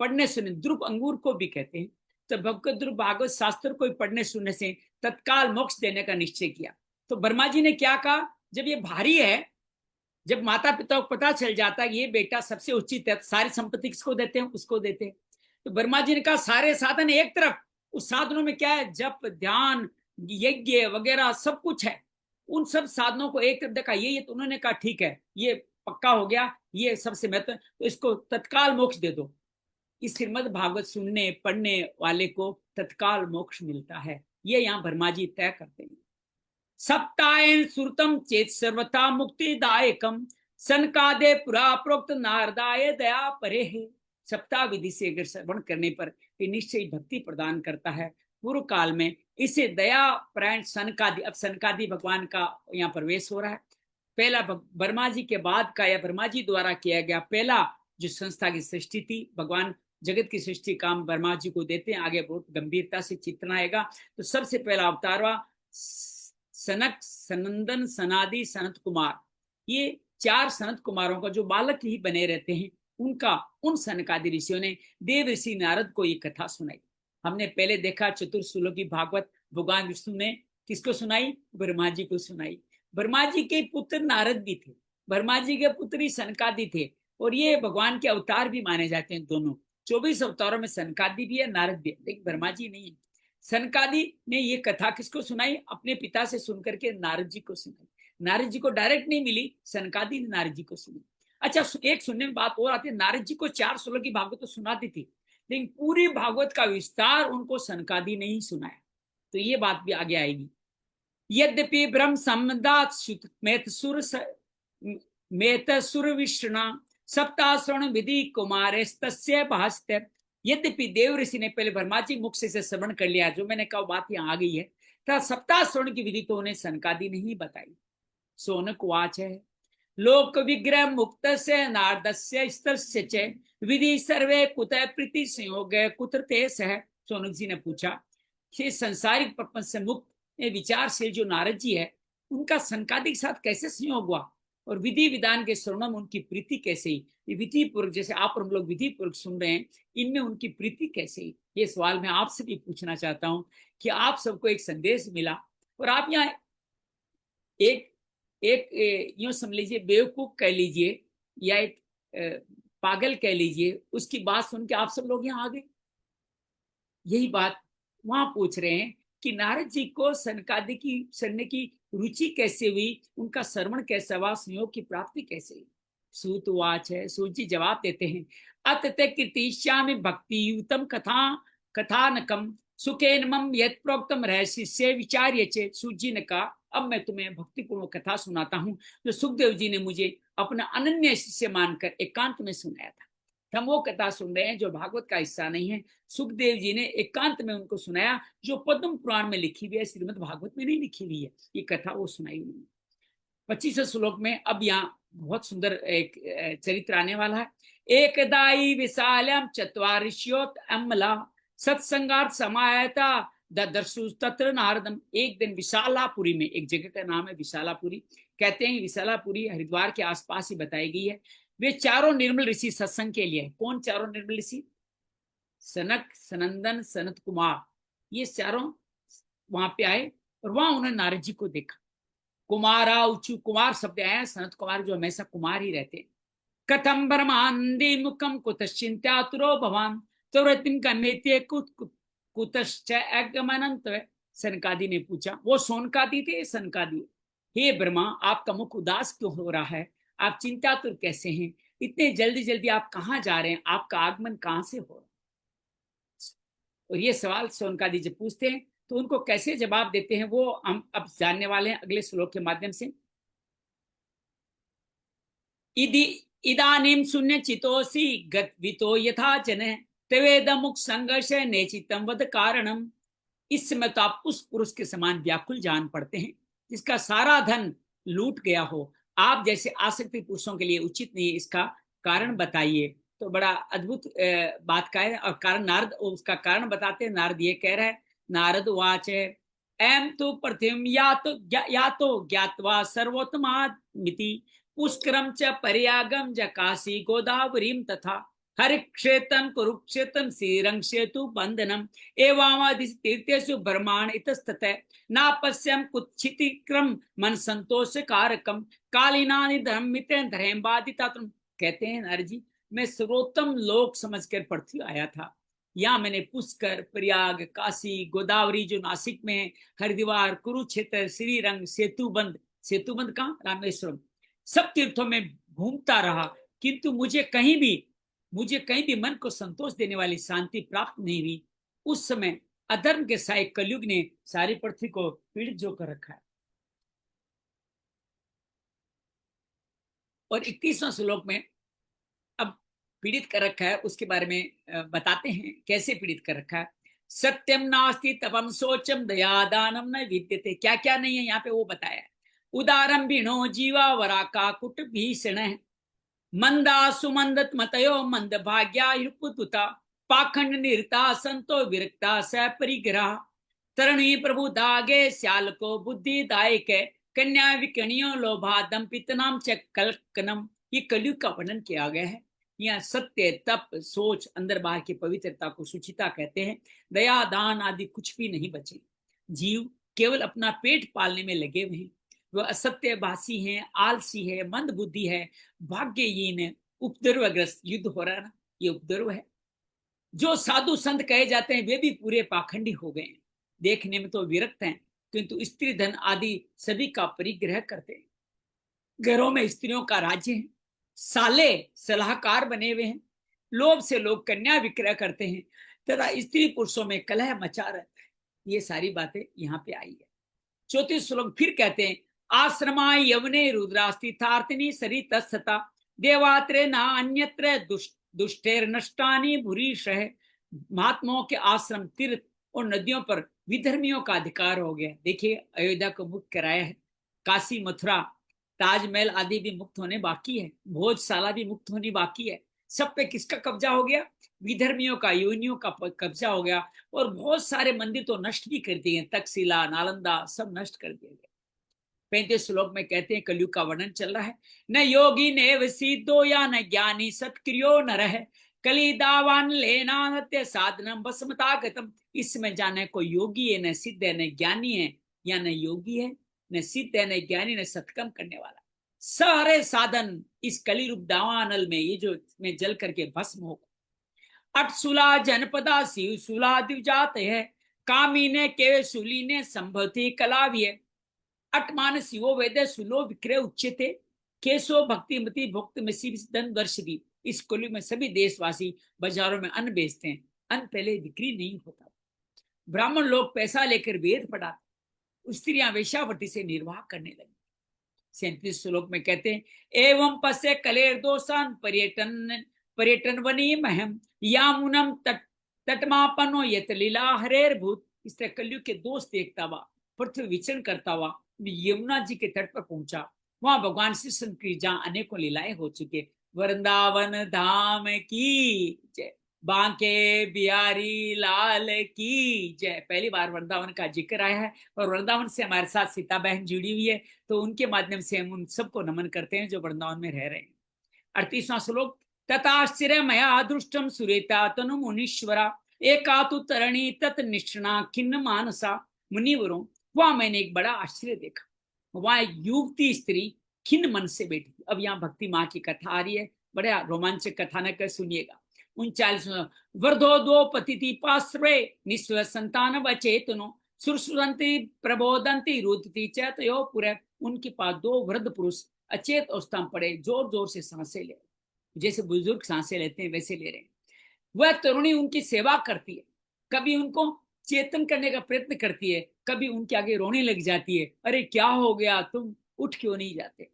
पढ़ने सुनने, द्रुप अंगूर को भी कहते हैं। तो भगवत द्रुप भागवत शास्त्र को पढ़ने सुनने से तत्काल मोक्ष देने का निश्चय किया। तो ब्रह्मा जी ने क्या कहा, जब ये भारी है, जब माता पिता को पता चल जाता है ये बेटा सबसे उचित है, सारी संपत्ति किसको देते हैं, उसको देते हैं। तो ब्रह्मा जी ने कहा सारे साधन एक तरफ, उस साधनों में क्या है, जप ध्यान यज्ञ वगैरह सब कुछ है, उन सब साधनों को एक तरफ देखा। ये तो उन्होंने कहा ठीक है, ये पक्का हो गया, ये सबसे महत्व, तो इसको तत्काल मोक्ष दे दो। इस श्रीमद् भागवत सुनने पढ़ने वाले को तत्काल मोक्ष मिलता है, ये यहाँ ब्रह्मा जी तय करते हैं। सप्तायन सुरतम चेत सर्वथा मुक्तिदायकम सनकादे पुरा प्रोक्त नारदाय दया परे है। सप्ताह विधि से अगर श्रवण करने पर ये निश्चय भक्ति प्रदान करता है। पूर्व काल में इसे दया प्राण सनकादि, अब सनकादि भगवान का यहाँ प्रवेश हो रहा है। पहला ब्रह्मा जी के बाद का या ब्रह्मा जी द्वारा किया गया पहला जो संस्था की सृष्टि थी, भगवान जगत की सृष्टि काम ब्रह्मा जी को देते हैं, आगे बहुत गंभीरता से चित्रण आएगा। तो सबसे पहला अवतार हुआ सनक सनंदन सनादि सनत कुमार। ये 4 सनत कुमारों का जो बालक ही बने रहते हैं, उनका उन सनकादि ऋषियों ने देव ऋषि नारद को ये कथा सुनाई। हमने पहले देखा चतुर्श्लोकी भागवत भगवान विष्णु ने किसको सुनाई, ब्रह्मा जी को सुनाई। ब्रह्मा जी के पुत्र नारद भी थे, ब्रह्मा जी के पुत्र ही सनकादि थे, और ये भगवान के अवतार भी माने जाते हैं दोनों। 24 अवतारों में सनकादि भी है, नारद भी है, लेकिन ब्रह्मा जी नहीं है। सनकादि ने ये कथा किसको सुनाई, अपने पिता से सुनकर के नारद जी को सुनाई। नारद जी को डायरेक्ट नहीं मिली, सनकादि ने नारद जी को सुनी। अच्छा, एक सुनने में बात और आती है, नारद जी को 4 श्लोक की भागवत तो सुनाती थी, लेकिन पूरी भागवत का विस्तार उनको सनकादि ने ही सुनाया। तो ये बात भी आगे आएगी। यद्यपि ब्रह्म सम्मदात मेतसुर विष्णा सप्ताश्रवण विधि कुमारेस्तस्य भास्ते। यद्यपि देव ऋषि ने पहले ब्रह्मा जी मुख से श्रवण कर लिया, जो मैंने कहा बात यहाँ आ गई है, तथा सप्ताह श्रवण की विधि तो उन्हें सनकादि नहीं बताई। सोनक वाच है लोक विग्रह मुक्त से नारदस्य स्तस्य च विधि सर्वे कुत प्रीति संयोग कुत्र तेस है। सोनक जी ने पूछा कि संसारिक प्रपंच से मुक्त विचारशील जो नारद जी है, उनका सनकादि के साथ कैसे संयोग हुआ, और विधि विधान के श्रवण में उनकी प्रीति कैसे ही, विधि पूर्वक जैसे आप हम लोग विधि पूर्वक सुन रहे हैं, इनमें उनकी प्रीति कैसे ही। ये सवाल मैं आपसे भी पूछना चाहता हूं कि आप सबको एक संदेश मिला, और आप यहाँ एक यूं समझ लीजिए बेवकूफ कह लीजिए या एक पागल कह लीजिए, उसकी बात सुन के आप सब लोग यहाँ आ गए। यही बात वहां पूछ रहे हैं कि नारद जी को सनकादि की सुनने की रुचि कैसे हुई, उनका श्रवण कैसा हुआ, संयोग की प्राप्ति कैसे हुई। सूत वाच है, सूत जी जवाब देते हैं, अतते कीर्तिश्यामि भक्ति युतम कथा कथानकम सुखेन मम यत् प्रोक्तम रहस्य से विचार्य चे। सूत जी ने कहा, अब मैं तुम्हें भक्तिपूर्ण कथा सुनाता हूँ जो सुखदेव जी ने मुझे अपना अनन्य शिष्य मानकर एकांत में सुनाया था। हम वो कथा सुन रहे हैं जो भागवत का हिस्सा नहीं है, सुखदेव जी ने एकांत में उनको सुनाया, जो पद्म पुराण में लिखी हुई है, श्रीमद् भागवत में नहीं लिखी हुई है। ये कथा वो सुनाई उन्होंने। 25 श्लोक में अब यहाँ बहुत सुंदर एक चरित्र आने वाला है। एकदाई विशालम चत्वारिश्योत अम्ला सत्संगार्थ समायता दर्शु तत्र नारदम। एक दिन विशालापुरी में, एक जगह का नाम है विशालापुरी, कहते हैं विशालापुरी हरिद्वार के आसपास ही बताई गई है। वे चारों निर्मल ऋषि सत्संग के लिए। कौन चारों निर्मल ऋषि? सनक सनंदन सनत कुमार, ये चारों वहां पे आए, और वहां उन्होंने नारद जी को देखा। कुमारा उचु, कुमार शब्द आया, सनत कुमार जो हमेशा कुमार ही रहते हैं। कथम ब्रह्मांदे मुखम कुतश्चिंत्यातुरो भवान त्वरतिम कमेत्य कुतश्च अगमनंत। सनकादि ने पूछा, वो सोनकादि थे सनकादि, हे ब्रह्मा आपका मुख उदास क्यों हो रहा है, आप चिंतातुर कैसे हैं, इतने जल्दी जल्दी आप कहाँ जा रहे हैं, आपका आगमन कहाँ से हो रहा है। और ये सवाल सोनकादि जब पूछते हैं तो उनको कैसे जवाब देते हैं वो हम अब जानने वाले हैं अगले श्लोक के माध्यम से। इदानीम शून्य चितोसी गत्वितो यथा जन तवेद मुख संघर्ष नेचितम वद कारणम। इस समय तो आप उस पुरुष के समान व्याकुल जान पड़ते हैं जिसका सारा धन लूट गया हो। आप जैसे आसक्ति पुरुषों के लिए उचित नहीं है, इसका कारण बताइए। तो बड़ा अद्भुत बात का है। और कारण नारद उसका कारण बताते हैं। नारद ये कह रहा है, नारद वाच है, एम तो पृथ्वी या तो ज्ञातवा सर्वोत्तमामिति पुष्करम च पर्यागम ज काशी गोदावरीम तथा हरिक्षेत्रम कुरुक्षेत्रम श्रीरंग सेतु बंधनम एवं तीर्थेषु ब्रह्मांड इतस्ततः नापश्यम कुच्छिति क्रम मन संतोष कारकम कालीनानि धर्म मित्र धर्म बाधिता। तुम कहते हैं नारद जी, मैं सर्वोत्तम लोक समझकर पृथ्वी आया था। यहाँ मैंने पुष्कर, प्रयाग, काशी, गोदावरी जो नासिक में है, हरिद्वार, कुरुक्षेत्र, श्रीरंग, सेतुबंध, सेतुबंध कहाँ, रामेश्वरम, सब तीर्थों में घूमता रहा, किंतु मुझे कहीं भी मन को संतोष देने वाली शांति प्राप्त नहीं हुई। उस समय अधर्म के साय कलयुग ने सारी पृथ्वी को पीड़ित जो कर रखा है। और 21वां श्लोक में अब पीड़ित कर रखा है उसके बारे में बताते हैं कैसे पीड़ित कर रखा है। सत्यम नास्ति तपम शोचम दया दानम न विद्यते, क्या क्या नहीं है यहाँ पे वो बताया। उदारम भीणो जीवा वरा काकुट भीषण है, मंदा सुमंदत मतयो मंद भाग्या युपुतुता पाखंड निरता संतो विरक्ता स परिग्रह तरणी प्रभु दागे श्याल को बुद्धि दायक कन्या विकणियों लोभा दंपितनाम च कलकनम। ये कलयुग का वर्णन किया गया है। यहाँ सत्य, तप, सोच, अंदर बाहर की पवित्रता को सुचिता कहते हैं। दया दान आदि कुछ भी नहीं बचे। जीव केवल अपना पेट पालने में लगे हुए हैं। वह असत्यभाषी हैं, आलसी है, मंद बुद्धि है, भाग्यहीन है, उपद्रवग्रस्त। युद्ध हो रहा है ना, ये उपद्रव है। जो साधु संत कहे जाते हैं वे भी पूरे पाखंडी हो गए हैं। देखने में तो विरक्त हैं, किंतु स्त्री धन आदि सभी का परिग्रह करते हैं। घरों में स्त्रियों का राज्य है। साले सलाहकार बने हुए हैं। लोभ से लोग कन्या विक्रय करते हैं तथा स्त्री पुरुषों में कलह मचा रहता है। ये सारी बातें यहाँ पे आई है। 34 श्लोक फिर कहते हैं, आश्रमा यवने रुद्रास्थितार्थिनी सरितस्तथा देवात्रे न अन्यत्र दुष्टेर नष्टानी भूरीश है। महात्माओं के आश्रम, तीर्थ और नदियों पर विधर्मियों का अधिकार हो गया। देखिए अयोध्या को मुक्त कराया है, काशी, मथुरा, ताजमहल आदि भी मुक्त होने बाकी है, भोजशाला भी मुक्त होनी बाकी है। सब पे किसका कब्जा हो गया? विधर्मियों का, योनियों का कब्जा हो गया। और बहुत सारे मंदिर तो नष्ट भी कर दिए, तक्षशिला, नालंदा सब नष्ट कर दिए गए। 35 श्लोक में कहते हैं कलयुग का वर्णन चल रहा है। न योगी ने सिद्धो या न ज्ञानी सत्क्रियो न रहे कलिदावान लेना नत्य साधनम बसमतागतम। इसमें जाने कोई योगी है, न सिद्ध है, न ज्ञानी है, या न योगी है, न सिद्ध है, न ज्ञानी, न सत्कर्म करने वाला। सारे साधन इस कली रूप दावानल में ये जो में जल करके भस्म होगा। अटसुला जनपदा शिव सुला दिवजात है कामी ने के सुली ने संभवती कला भी है। अटमान शिवो वेद सुलो विक्रय उच्चते केशो भक्तिमती भुक्त में धन वर्ष भी। इस कलयुग में सभी देशवासी बाजारों में अन्न बेचते हैं। अन्न पहले बिक्री नहीं होता। ब्राह्मण लोग पैसा लेकर वेद पढ़ाते, स्त्रियां वेश्यावृत्ति से निर्वाह करने लगी। 37 श्लोक में कहते हैं, एवं पश्य कलेर दोषान पर्यटन वनी महम यामुनम तटमापनो यत लीला हरेर भूत। इस तरह कलयुग के दोष देखता हुआ, पृथ्वी विचरण करता हुआ यमुना जी के तट पर पहुंचा। वहां भगवान श्री कृष्ण की जहाँ अनेकों लीलाएं हो चुके। वृंदावन धाम की जय, बांके बिहारी लाल की जय। पहली बार वृंदावन का जिक्र आया है और वृंदावन से हमारे साथ सीता बहन जुड़ी हुई है, तो उनके माध्यम से हम उन सबको नमन करते हैं जो वृंदावन में रह रहे हैं। 38वां श्लोक, तथाश्चर्य मया दृष्टम सुरेता तनु मुनीश्वरा एकातु तरणी तत् निष्णा खिन्न मानसा। मुनिवरों, वहां मैंने एक बड़ा आश्चर्य देखा। वहां एक युवती स्त्री खिन्न मन से बैठी। अब यहाँ भक्ति माँ की कथा आ रही है, बड़ा रोमांचक कथानक, सुनिएगा। 39 वर्धो दो पतिति पाश्रे निस्व संतान वचेतनो सुरसुरंती प्रबोधंती रुदती चेतयो पुरे। उनके पास दो वृद्ध पुरुष अचेत अवस्था में पड़े, जोर जोर से सांसें ले, जैसे बुजुर्ग सांसें लेते हैं वैसे ले रहे हैं। वह तरुणी उनकी सेवा करती है, कभी उनको चेतन करने का प्रयत्न करती है, कभी उनके आगे रोने लग जाती है, अरे क्या हो गया, तुम उठ क्यों नहीं जाते।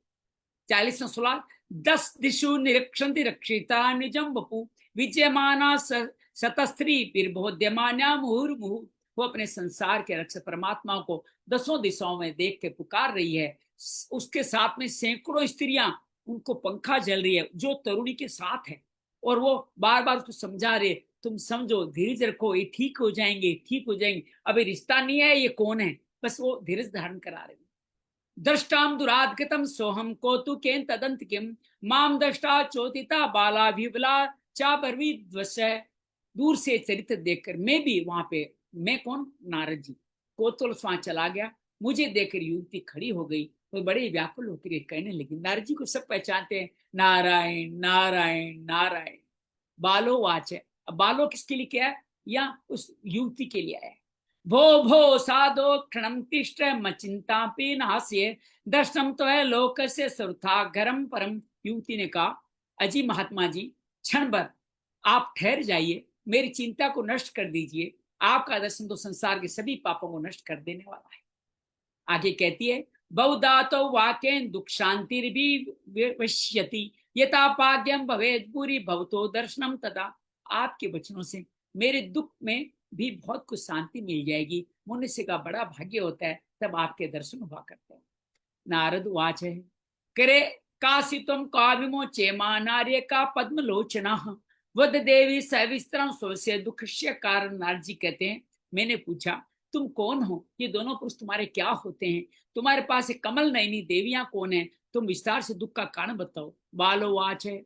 40वां श्लोक, 10 दिशु निरक्षन्ति रक्षिता निजम वपु विजयमाना सतस्त्री बिरबोध्यमान्या मुहुर्मुहु। वो अपने संसार के रक्षक परमात्मा को 10 दिशाओं में देख के पुकार रही है। उसके साथ में सैकड़ों स्त्रियां उनको पंखा जल रही है जो तरुणी के साथ है, और वो बार बार उसको समझा रहे, तुम समझो, धीरज रखो, ये ठीक हो जाएंगे, ठीक हो जाएंगे, अभी रिश्ता नहीं है, ये कौन है, बस वो धीरज धारण करा रहे। दृष्टाम दुरादगतम सोहम कौतुकेन तदंत किम माम दृष्टा चोतिता बाला विबला चा बरवी द्वस्य। दूर से चरित्र देखकर मैं भी वहां पे, मैं कौन, नारद जी, कोतुल वहां चला गया, मुझे देखकर युवती खड़ी हो गई, वो बड़े व्याकुल होकर ये कहने लगी, नारद जी को सब पहचानते हैं, नारायण नारायण नारायण। बालो वाच है, अब बालो किसके लिए क्या है, या उस युवती के लिए है। भो भो साधो क्षणम तिष्ठ मचिंता पे नास्य दर्शनम तो है लोक से सुरथा गरम परम। युवती ने कहा, अजी महात्मा जी, क्षण भर आप ठहर जाइए, मेरी चिंता को नष्ट कर दीजिए, आपका दर्शन तो संसार के सभी पापों को नष्ट कर देने वाला है। आगे कहती है, बहुधा तो वाक्य दुख शांति भी वश्यति यथा भाग्यम भवेद पूरी भवतो दर्शनम तथा। आपके वचनों से मेरे दुख में भी बहुत कुछ शांति मिल जाएगी, मनुष्य का बड़ा भाग्य होता है तब आपके दर्शन हुआ करते हैं। नारद वाच है, करे कासितम काव्यमो चेमा नार्य का पद्म लोचना वद देवी सविस्त्रम स्वस्य दुख से कारण। नारद जी कहते हैं, मैंने पूछा तुम कौन हो, ये दोनों पुरुष तुम्हारे क्या होते हैं, तुम्हारे पास एक कमल नयनी देवियां कौन है, तुम विस्तार से दुख का कारण बताओ। बालो वाच है,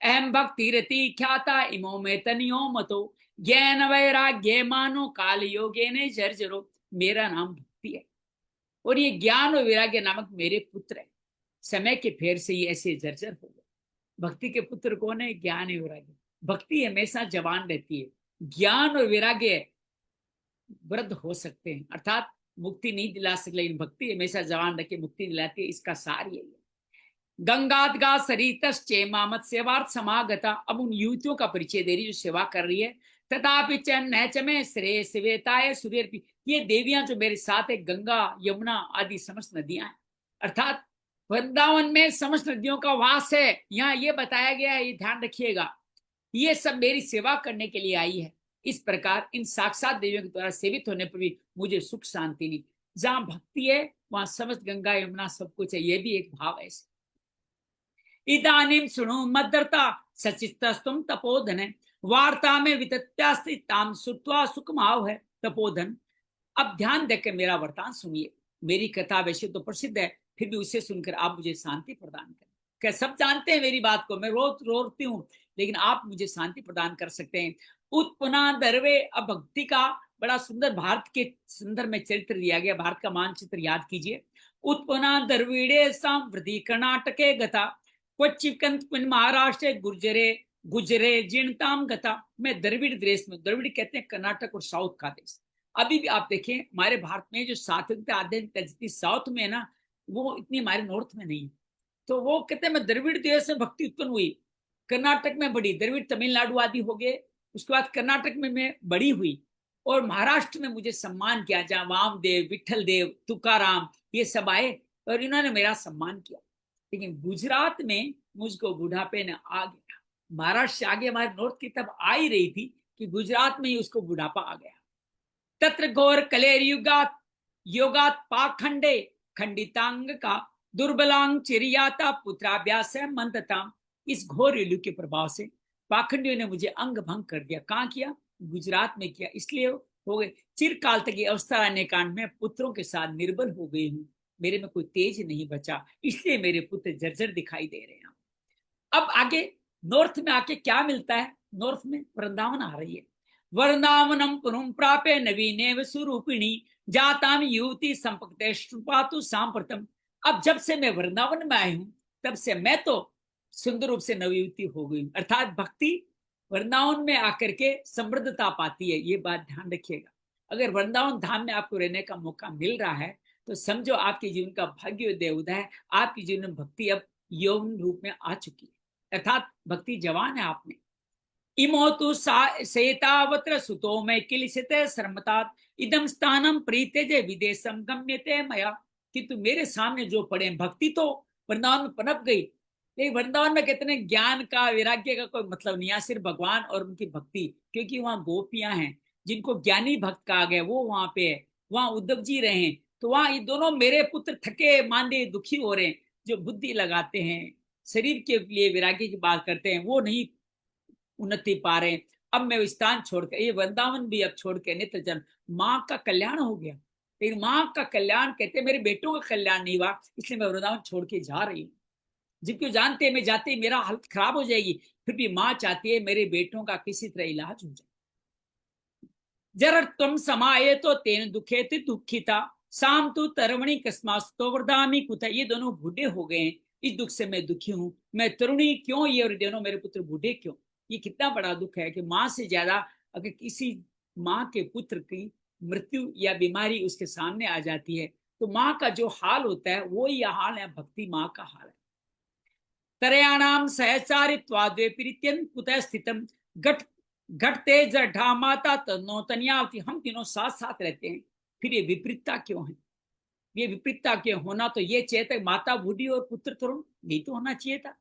अहम भक्ति रति ख्याता इमो में तनियो मतो ज्ञान वैराग्य मानो काल योगे ने जर्जरो। मेरा नाम भक्ति है और ये ज्ञान और वैराग्य नामक मेरे पुत्र है, समय के फेर से ये ऐसे जर्जर हो गए। भक्ति के पुत्र कौन है, ज्ञान और वैराग्य। भक्ति हमेशा जवान रहती है, ज्ञान और वैराग्य वृद्ध हो सकते हैं, अर्थात मुक्ति नहीं दिला सकते, लेकिन भक्ति हमेशा जवान रखे मुक्ति दिलाती है, इसका सार यही है। गंगादगा सरितश्चे मामत सेवार्थ समागता। अब उन युवतियों का परिचय दे रही जो सेवा कर रही है। तथापि च में श्रेय शिवेताय सूर्य, ये देवियां जो मेरे साथ है, गंगा यमुना आदि समस्त नदियां हैं, अर्थात वृंदावन में समस्त नदियों का वास है। यहाँ ये बताया गया है, ये ध्यान रखिएगा, ये सब मेरी सेवा करने के लिए आई है। इस प्रकार इन साक्षात देवियों के द्वारा सेवित होने पर भी मुझे सुख शांति नहीं। जहां भक्ति है वहां समस्त गंगा यमुना सब कुछ है, ये भी एक भाव है। इदानीम सुनो मद्दरता सचितस्तुम तपोधन वार्ता में वितत्यास्ति ताम सुत्वा सुखमाव है तपोधन। अब ध्यान देकर मेरा वरदान सुनिए, मेरी कथा वैसे तो प्रसिद्ध है, फिर भी उसे सुनकर आप मुझे शांति प्रदान करें। क्या सब जानते हैं मेरी बात को, मैं रोती हूँ, लेकिन आप मुझे शांति प्रदान कर सकते हैं। उत्पन्ना दरवे, अब भक्ति का बड़ा सुंदर भारत के संदर्भ में चरित्र दिया गया, भारत का मानचित्र याद कीजिए। उत्पन्ना दरवीड़े सांवृति कर्नाटके गता क्वचिकंत महाराष्ट्र गुर्जरे गुजरे जीर्णताम गता। मैं द्रविड़ देश में, द्रविड़ कहते हैं कर्नाटक और साउथ का देश। अभी भी आप देखें हमारे भारत में जो सात्विकता आध्यात्मिकता जितनी साउथ में है ना, वो इतनी हमारे नॉर्थ में नहीं है। तो वो कहते हैं मैं द्रविड़ देश में भक्ति उत्पन्न हुई, कर्नाटक में बड़ी, द्रविड़ तमिलनाडु आदि हो गए, उसके बाद कर्नाटक में मैं बड़ी हुई और महाराष्ट्र में मुझे सम्मान किया, जहाँ वामदेव, विठल देव, तुकाराम ये सब आए और इन्होंने मेरा सम्मान किया। लेकिन गुजरात में मुझको बुढ़ापे ने आ गया, महाराष्ट्र से आगे हमारे नॉर्थ की तब आ ही रही थी कि गुजरात में ही उसको बुढ़ापा आ गया। तत्र घोर कलेर युगात योगात पाखंडे खंडितांग का दुर्बलांग चिरियाता पुत्राभ्यास है मंदताम। इस घोर युग के प्रभाव से पाखंडियों ने मुझे अंग भंग कर दिया। कहाँ किया, गुजरात में किया, इसलिए हो गए चिरकाल तक अवस्था आने कांड में पुत्रों के साथ निर्बल हो गई हूँ, मेरे में कोई तेज नहीं बचा, इसलिए मेरे पुत्र जर्जर दिखाई दे रहे हैं। अब आगे नॉर्थ में आके क्या मिलता है, नॉर्थ में वृंदावन आ रही है। वृंदावनम पुनः प्राप्य नवीने स्वरूपिणी जाताम युवती संपक्ते श्रुपातु सांप्रतम। अब जब से मैं वृंदावन में आई हूं तब से मैं तो सुंदर रूप से नवयुवती हो गई, अर्थात भक्ति वृंदावन में आकर के समृद्धता पाती है, ये बात ध्यान रखिएगा। अगर वृंदावन धाम में आपको रहने का मौका मिल रहा है तो समझो आपके जीवन का भाग्योदय उदय है, आपके जीवन में भक्ति अब यौवन रूप में आ चुकी है, अर्थात भक्ति जवान है आप में। इमो तु सेतावत्र सुतो में किलिसिते श्रमतात इदम स्थानम प्रीतेजे विदेशम गम्यते मया। किंतु मेरे सामने जो पड़े, भक्ति तो वृंदावन में पनप गई, लेकिन वृंदावन में कितने ज्ञान का वैराग्य का कोई मतलब नहीं है, सिर्फ भगवान और उनकी भक्ति, क्योंकि वहां गोपियां हैं जिनको ज्ञानी भक्त कहा गया, वो वहां पे है, वहां उद्धव जी रहे हैं, तो वहां ये दोनों मेरे पुत्र थके मांदे दुखी हो रहे हैं, जो बुद्धि लगाते हैं शरीर के लिए वैराग्य की बात करते हैं, वो नहीं उन्नति पा रहे हैं। अब मैं स्थान छोड़कर, ये वृंदावन भी अब छोड़ के नेत्र जन, माँ का कल्याण हो गया, लेकिन माँ का कल्याण कहते मेरे बेटों का कल्याण नहीं हुआ, इसलिए मैं वृंदावन छोड़ के जा रही हूँ। जिनको जानते हैं मैं जाते ही मेरा हालत खराब हो जाएगी, फिर भी माँ चाहती है मेरे बेटों का किसी तरह इलाज हो जाए। जर तुम समाये तो तेन दुखे थे दुखिता, शाम तू तरवणी कस्मास्तो वृद्धामी कुथा। ये दोनों बूढ़े हो गए हैं, इस दुख से मैं दुखी हूं, मैं तरुणी क्यों, ये दोनों मेरे पुत्र बूढ़े क्यों। ये कितना बड़ा दुख है कि माँ से ज्यादा अगर किसी माँ के पुत्र की मृत्यु या बीमारी उसके सामने आ जाती है तो माँ का जो हाल होता है वो यह हाल है, भक्ति माँ का हाल है। तरयाणाम सहचारित्वाद्वे प्रीत्यन कुतः स्थितम घट घटते जठा माता तनो तनियावती। हम तीनों साथ साथ रहते हैं, फिर ये विपरीतता क्यों है। ये विपरीतता क्यों होना, तो ये चेत माता बूढ़ी और पुत्र तरुण, यही तो होना चाहिए था।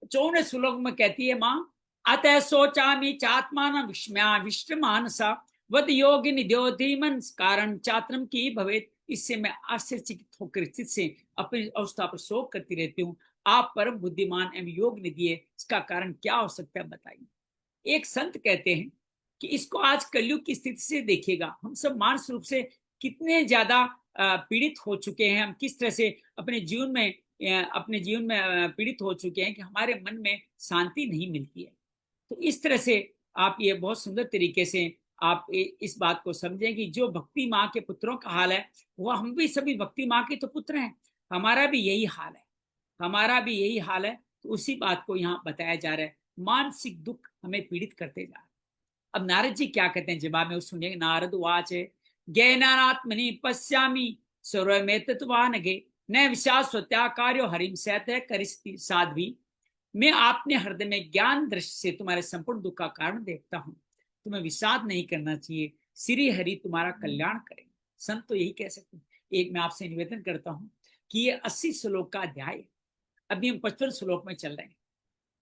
54वें श्लोक में कहती है माँ, अतः सोचामी चात्मान विश्रमानसा वद योग निध्योधीमन कारण चात्रम की भवेत। इससे मैं आश्चर्यचकित होकर चित्त से अपनी अवस्था पर शोक करती रहती हूँ। आप परम बुद्धिमान एवं योग निधि है, इसका कारण क्या हो सकता है बताइए। एक संत कहते हैं कि इसको आज कलयुग की स्थिति से देखिएगा, हम सब मानसिक रूप से कितने ज्यादा पीड़ित हो चुके हैं, हम किस तरह से अपने जीवन में पीड़ित हो चुके हैं कि हमारे मन में शांति नहीं मिलती है। तो इस तरह से आप ये बहुत सुंदर तरीके से आप इस बात को समझें कि जो भक्ति माँ के पुत्रों का हाल है, वो हम भी सभी भक्ति माँ के तो पुत्र हैं, हमारा भी यही हाल है, हमारा भी यही हाल है। तो उसी बात को यहाँ बताया जा रहा है, मानसिक दुख हमें पीड़ित करते जा रहे हैं। अब नारद जी क्या कहते हैं जवाब में, सुनिए। नारद वाच है, ज्ञानात्मनि पश्यामि सर्वमेतत्वान गे न विश्वास कार्यो हरिम सहते करिष्यति साध्वी। मैं आपने हृदय में ज्ञान दृष्टि से तुम्हारे संपूर्ण दुख का कारण देखता हूँ, तुम्हें विषाद नहीं करना चाहिए, श्री हरि तुम्हारा कल्याण करें। संत तो यही कह सकते हैं। एक मैं आपसे निवेदन करता हूँ कि ये 80 श्लोक का अध्याय है, अभी हम 55 श्लोक में चल रहे हैं,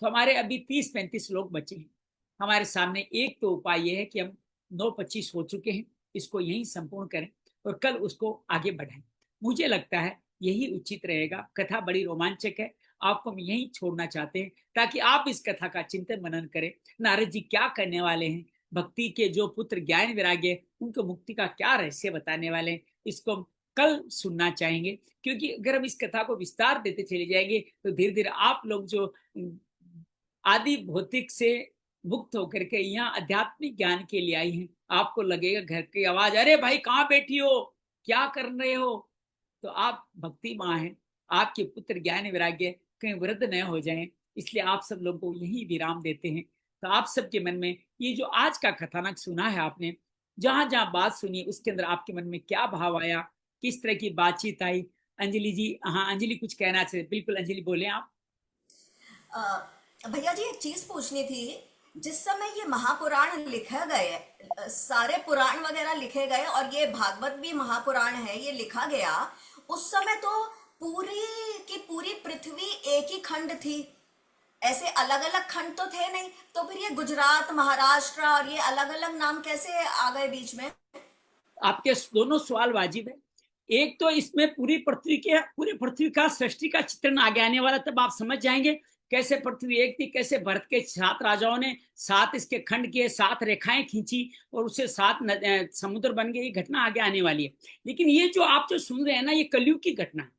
तो हमारे अभी 30-35 श्लोक बचे हैं। हमारे सामने एक तो उपाय यह है कि हम 9:25 हो चुके हैं, इसको यहीं संपूर्ण करें और कल उसको आगे बढ़ाएं। मुझे लगता है यही उचित रहेगा। कथा बड़ी रोमांचक है, आपको हम यहीं छोड़ना चाहते हैं ताकि आप इस कथा का चिंतन मनन करें। नारद जी क्या करने वाले हैं, भक्ति के जो पुत्र ज्ञान वैराग्य, उनको मुक्ति का क्या रहस्य बताने वाले हैं, इसको हम कल सुनना चाहेंगे। क्योंकि अगर हम इस कथा को विस्तार देते चले जाएंगे तो धीरे धीरे आप लोग जो आदि भौतिक से मुक्त होकर के यहाँ आध्यात्मिक ज्ञान के लिए आई हैं, आपको लगेगा घर की आवाज, अरे भाई कहाँ बैठी हो, क्या कर रहे हो। तो आप भक्ति माँ हैं, आपके पुत्र ज्ञान वैराग्य कहीं वृद्ध न हो जाएं, इसलिए आप सब लोगों को यही विराम देते हैं। तो आप सबके मन में ये जो आज का कथानक सुना है आपने, जहां जहां बात सुनी उसके अंदर आपके मन में क्या भाव आया, किस तरह की बातचीत आई। अंजलि जी, हाँ अंजलि कुछ कहना चाहिए, बिल्कुल अंजलि बोले आप। भैया जी एक चीज पूछनी थी। जिस समय ये महापुराण लिखे गए, सारे पुराण वगैरह लिखे गए और ये भागवत भी महापुराण है, ये लिखा गया, उस समय तो पूरी की पूरी पृथ्वी एक ही खंड थी, ऐसे अलग अलग खंड तो थे नहीं। तो फिर ये गुजरात, महाराष्ट्र और ये अलग अलग नाम कैसे आ गए बीच में? आपके दोनों सवाल वाजिब है। एक तो इसमें पूरी पृथ्वी का सृष्टि का चित्रण आगे आने वाला, तब आप समझ जाएंगे कैसे पृथ्वी एक थी, कैसे भरत के 7 राजाओं ने 7 इसके खंड किए, 7 रेखाएं खींची और उससे 7 समुद्र बन गए। ये घटना आगे आने वाली है। लेकिन ये जो आप जो सुन रहे हैं ना, ये कलयुग की घटना है,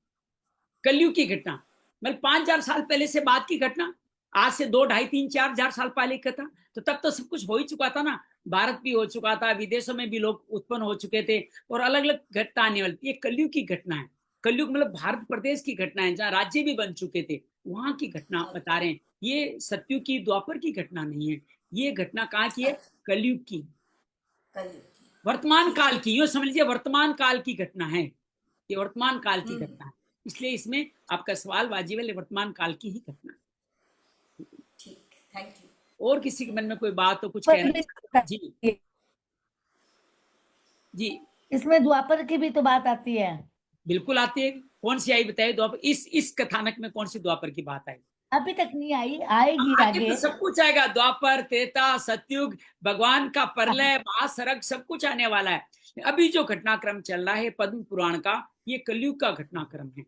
कलयुग की घटना, मतलब 5,000 साल पहले से बाद की घटना, आज से 2, 2.5, 3, 4,000 साल पहले की कथा। तो तब तो सब कुछ हो ही चुका था ना, भारत भी हो चुका था, विदेशों में भी लोग उत्पन्न हो चुके थे और अलग अलग घटना आने वाली। ये कलयुग की घटना है। कलयुग मतलब भारत प्रदेश की घटना है, जहाँ राज्य भी बन चुके थे, वहां की घटना बता रहे हैं। ये सत्ययुग की, द्वापर की घटना नहीं है। ये घटना कहाँ की है? कलयुग की, वर्तमान काल की। यूं समझ लीजिए वर्तमान काल की घटना है, ये वर्तमान काल की घटना है। इसलिए इसमें आपका सवाल वाजिब है, वर्तमान काल की ही घटना है। ठीक, थैंक यू। और किसी के मन में कोई बात हो, कुछ कहना? जी जी, इसमें द्वापर की भी तो बात आती है। बिल्कुल आती है। कौन सी आई बताइए द्वापर, इस कथानक में कौन सी द्वापर की बात आई? अभी तक नहीं आई, आएगी आगे आगे। तो सब कुछ आएगा, द्वापर, त्रेता, सतयुग, भगवान का प्रलय, महासरग, सब कुछ आने वाला है। अभी जो घटनाक्रम चल रहा है पद्म पुराण का, ये कलयुग का घटनाक्रम है।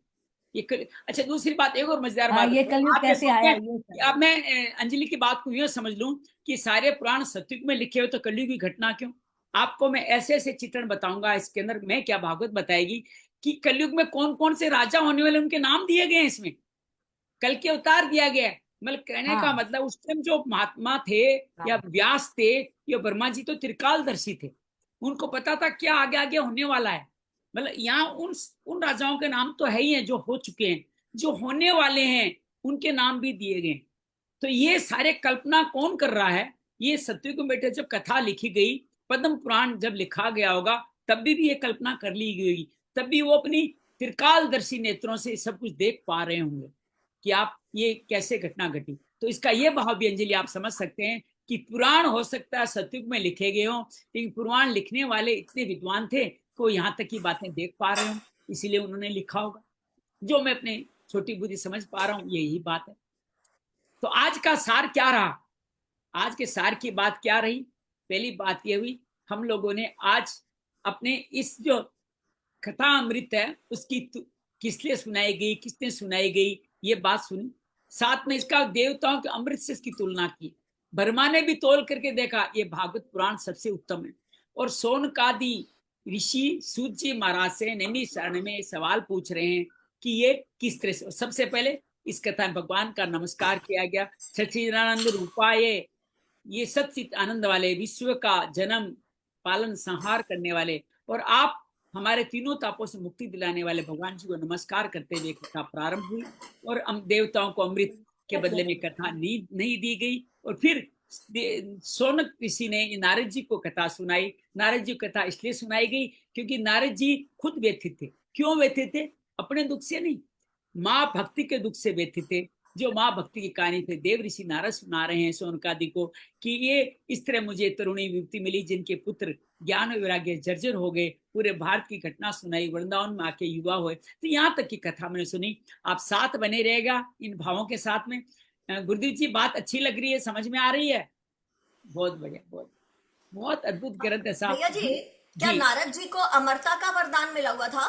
अच्छा, दूसरी बात, एक और मजेदार हाँ, बात ये है। कलयुग आप ये कैसे सोचते आया हैं ये कि अब मैं अंजलि की बात को यूं समझ लूं कि सारे पुराण सतयुग में लिखे हुए, तो कलयुग की घटना क्यों? आपको मैं ऐसे ऐसे चित्रण बताऊंगा इसके अंदर, मैं क्या भागवत बताएगी कि कलयुग में कौन कौन से राजा होने वाले, उनके नाम दिए गए हैं इसमें, कल के अवतार दिया गया है। मतलब कहने का हाँ मतलब उस टाइम जो महात्मा थे या हाँ व्यास थे या ब्रह्मा जी, तो त्रिकालदर्शी थे, उनको पता था क्या आगे आगे होने वाला है। मतलब यहाँ उन उन राजाओं के नाम तो है ही हैं जो हो चुके हैं, जो होने वाले हैं उनके नाम भी दिए गए। तो ये सारे कल्पना कौन कर रहा है? ये सत्ययुग में बैठे जब कथा लिखी गई, पद्म पुराण जब लिखा गया होगा, तब भी ये कल्पना कर ली गई होगी, तब भी वो अपनी त्रिकालदर्शी नेत्रों से सब कुछ देख पा रहे होंगे कि आप ये कैसे घटना घटी। तो इसका ये भाव भी अंजलि आप समझ सकते हैं कि पुराण हो सकता है सतयुग में लिखे गए हों, लेकिन पुराण लिखने वाले इतने विद्वान थे कि वो यहाँ तक की बातें देख पा रहे हों, इसीलिए उन्होंने लिखा होगा। जो मैं अपने छोटी बुद्धि समझ पा रहा हूँ, यही बात है। तो आज का सार क्या रहा? आज के सार की बात क्या रही? पहली बात यह हुई, हम लोगों ने आज अपने इस जो कथा अमृत है उसकी किस लिए सुनाई गई, किसने सुनाई गई, ये बात सुनी। साथ में इसका देवताओं के अमृत से इसकी तुलना की। वर्मा ने भी तोल करके देखा, ये भागवत पुराण सबसे उत्तम है। और सोनकादि ऋषि सूत जी महाराज से नैमी शरण में सवाल पूछ रहे हैं कि ये किस तरह से। सबसे पहले इस कथा में भगवान का नमस्कार किया गया। सच्चिदानंद रूपाय, ये सच्चित आनंद वाले, विश्व का जन्म पालन संहार करने वाले, और आप हमारे तीनों तापों से मुक्ति दिलाने वाले भगवान जी को नमस्कार करते हुए कथा प्रारंभ हुई। और देवताओं को अमृत के बदले में कथा नहीं दी गई। और फिर सोनक ऋषि ने नारद जी को कथा सुनाई। नारद जी को कथा इसलिए सुनाई गई क्योंकि नारद जी खुद व्यथित थे। क्यों व्यथित थे? अपने दुख से नहीं, माँ भक्ति के दुख से व्यथित थे। जो माँ भक्ति की कहानी थे, देव ऋषि नारद सुना रहे हैं सोनकादि को कि ये इस तरह मुझे तरुणी युवती मिली जिनके पुत्र ज्ञान वैराग्य जर्जर हो गए। पूरे भारत की घटना सुनाई, वृंदावन में आके युवा हुए। तो यहाँ तक की कथा मैंने सुनी। आप साथ बने रहेगा इन भावों के साथ में। गुरुदेव जी, बात अच्छी लग रही है, समझ में आ रही है? बहुत बढ़िया, बहुत बहुत अद्भुत ग्रंथ है साहब भैया जी, क्या जी। नारद जी को अमरता का वरदान मिला हुआ था?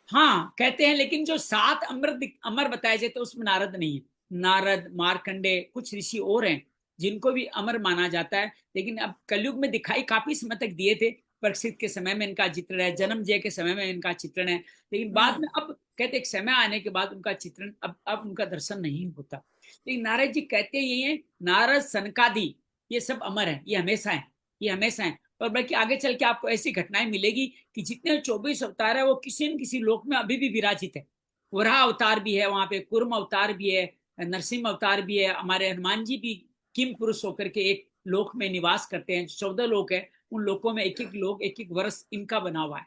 हाँ कहते हैं, लेकिन जो 7 अमर बताए जाते तो उसमें नारद नहीं है। नारद, मार्कंडे, कुछ ऋषि और हैं जिनको भी अमर माना जाता है। लेकिन अब कलयुग में दिखाई काफी समय तक दिए थे। परीक्षित के समय में इनका चित्रण है, जन्मजय के समय में इनका चित्रण है, लेकिन बाद में अब कहते एक समय आने के बाद उनका चित्रण अब उनका दर्शन नहीं होता। लेकिन नारद जी कहते यही है, नारद, सनकादि, ये सब अमर है, ये हमेशा है, ये हमेशा है। और बल्कि आगे चल के आपको ऐसी घटनाएं मिलेगी कि जितने 24 अवतार है वो किसी न किसी लोक में अभी भी विराजित है। वराह अवतार भी है वहां पे, कुर्म अवतार भी है, नरसिंह अवतार भी है। हमारे हनुमान जी भी किम पुरुष होकर के एक लोक में निवास करते हैं। 14 लोक है, उन लोकों में एक एक लोक, एक एक वर्ष इनका बना हुआ है।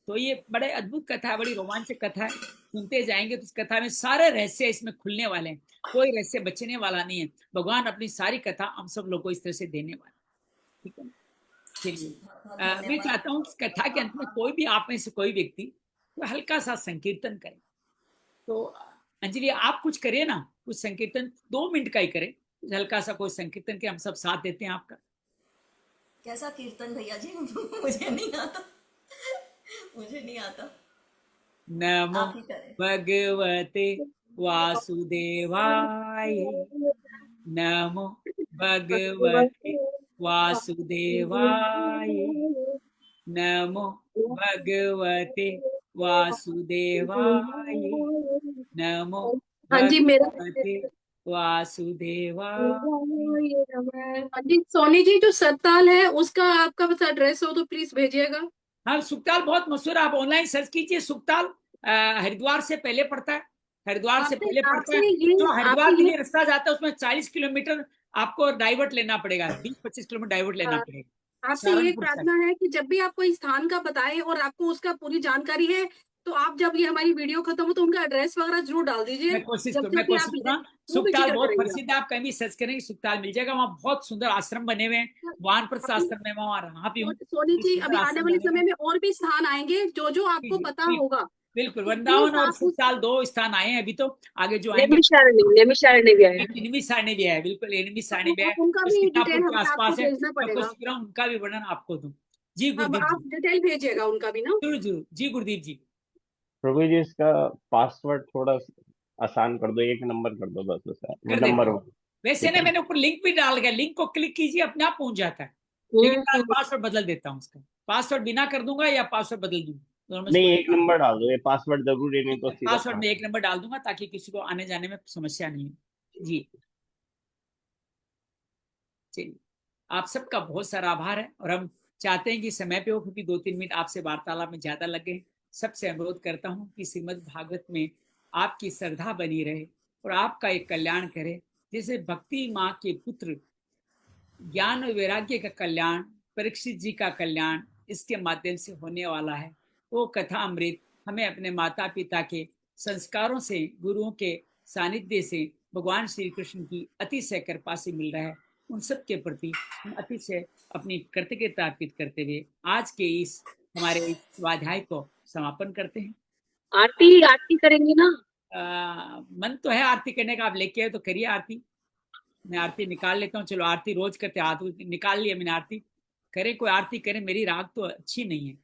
तो ये बड़े अद्भुत कथा है, बड़ी रोमांचक कथा है। सुनते जाएंगे तो इस कथा में सारे रहस्य इसमें खुलने वाले हैं, कोई रहस्य बचने वाला नहीं है। भगवान अपनी सारी कथा हम सब लोग को इस तरह से देने वाले। ठीक है, चलिए। बहुत मैं धन्यवाद। चाहता हूँ इस कथा के अंत में कोई भी आप में से कोई व्यक्ति तो हल्का सा संकीर्तन करे। तो अंजलि आप कुछ करिए ना, कुछ संकीर्तन 2 मिनट का ही करें, कुछ हल्का सा कोई संकीर्तन के हम सब साथ देते हैं आपका। कैसा कीर्तन भैया जी? मुझे नहीं आता, मुझे नहीं आता। नमो आप ही करें। भगवते वासुदेवाय, नमो भगवते वासुदेवाय, नमो भगवते वासुदेवाय, नमो हाँ जी, मेरा भगवते वासुदेवाय। हाँ जी, सोनी जी, जो सतताल है उसका आपका बस एड्रेस हो तो प्लीज भेजिएगा। हाँ, सुखताल बहुत मशहूर है, आप ऑनलाइन सर्च कीजिए सुखताल। हरिद्वार से पहले पड़ता है, हरिद्वार से आपसे पहले पड़ता है। आपसे ये जो हरिद्वार आपसे के ये लिए रास्ता जाता है उसमें 40 किलोमीटर आपको डाइवर्ट लेना पड़ेगा, 20-25 किलोमीटर डाइवर्ट लेना हाँ, पड़ेगा आपसे ये एक सहारनपुर से। प्रार्थना है कि जब भी आप कोई स्थान का बताएं और आपको उसका पूरी जानकारी है, तो आप जब ये हमारी वीडियो खत्म हो तो उनका एड्रेस वगैरह जरूर डाल दीजिए। मैं कोशिश जब करूँ, जब मैं भी कोशिश आप करूँगा। वो भी सुखताल जिक्र बहुत करेंगे प्रसिद्ध है, आप कहीं भी सर्च करेंगे सुखताल मिल जाएगा। वहाँ बहुत सुंदर आश्रम बने हुए हैं, वानप्रस्थ अभी आश्रम में मैं वहाँ रहा भी हूँ। सोनी जी, सुंदर अभी आने आश्रम वाले बने हुए समय हैं। में और भी स्थान आएंगे जो जो जी आपको जी, पता बिल्कुल होगा, बिल्कुल। तो वृंदावन प्लीज और आप उस सुखताल 2 स्थान आए हैं अभी, तो आगे जो आएंगे। नेमिशारण्य भी आए हैं, एनिमी सारणी भी है, बिल्कुल एनिमी सारणी भी है, आप उनका जो भी सीतापुर डिटेल के हमें आपको आसपास है। भेजना मैं पड़ेगा। कोशिश कर रहा हूँ उनका भी वर्णन आपको दूं। जी अब गुरुदीप आप जी, डिटेल भेजिएगा उनका भी ना। जरूर जरूर। जी गुरुदीप जी। प्रभु जी इसका पासवर्ड थोड़ा आसान कर दो, 1 नंबर कर दो बस उसका, कर देता नंबर हूँ। 1। वैसे ना मैंने ऊपर लिंक भी डाल गया, लिंक को क्लिक कीजिए अपने आप पहुंच जाता है, लेकिन मैं पासवर्ड बदल देता हूँ उसका। पासवर्ड बिना कर दूंगा या पासवर्ड बदल दूंगा, दोनों में से नहीं, कोई 1 नंबर डाल दो, ये पासवर्ड जरूरी नहीं तो सीधा पासवर्ड में 1 नंबर डाल दूंगा ताकि किसी को आने जाने में समस्या नहीं है जी। चलिए, आप सबका बहुत सारा आभार है, और हम चाहते हैं कि समय पे हो, क्योंकि 2-3 मिनट आपसे वार्तालाप में ज्यादा लगे। सबसे अनुरोध करता हूँ कि श्रीमद् भागवत में आपकी श्रद्धा बनी रहे और आपका एक कल्याण करे, जैसे भक्ति माँ के पुत्र ज्ञान और वैराग्य का कल्याण, परीक्षित जी का कल्याण इसके माध्यम से होने वाला है। वो कथा अमृत हमें अपने माता पिता के संस्कारों से, गुरुओं के सानिध्य से, भगवान श्री कृष्ण की अतिशय कृपा से मिल रहा है। उन सब के प्रति हम अतिशय अपनी कृतज्ञता अर्पित करते हुए आज के इस हमारे इस स्वाध्याय को समापन करते हैं। आरती करेंगे ना? मन तो है आरती करने का, आप लेके आए तो करिए आरती। मैं आरती निकाल लेता हूँ, चलो आरती रोज करते, हाथ निकाल लिया मैंने, आरती करे, कोई आरती करे, मेरी राग तो अच्छी नहीं है।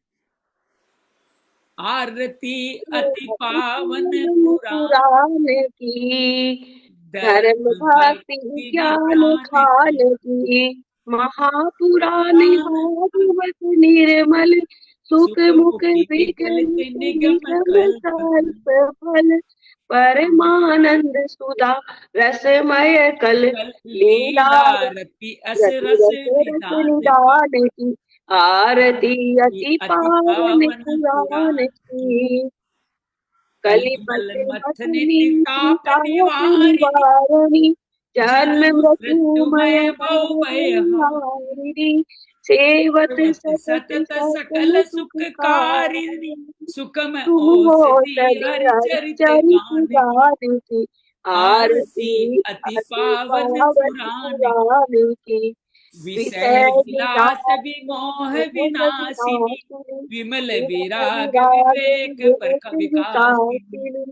आरती अति पावन पुराण की, धर्म धर्म भक्ति भक्ति ज्ञान निधान खान की, की, महापुराण भागवत निर्मल, सुख मुख विकल निगम कल्प फल, परमानंद सुधा रसमय कल, लीला लीलारती अस रस निधान की, निदान की, आरती अति अति पावन पावन पुराण पुराण की, की, कलिमल कलिपत मथने मथनी ताप ताप निवारिणी, निवारिणी, जन्म जन्म मृत्युमय मृत्युमय भव भय हारिणी, सेवत सतत सतत सकल सकल सुखकारिणी, सुखकारी, सुखम तुम औषधि औषधि हर चरित चरित गान की, गान की, आरती आरती अति अति पावन पावन पुराण की, पुराण की, विषय विषय विलास विमोह विनाशिनी, विमल विराग विवेक विकासिनी,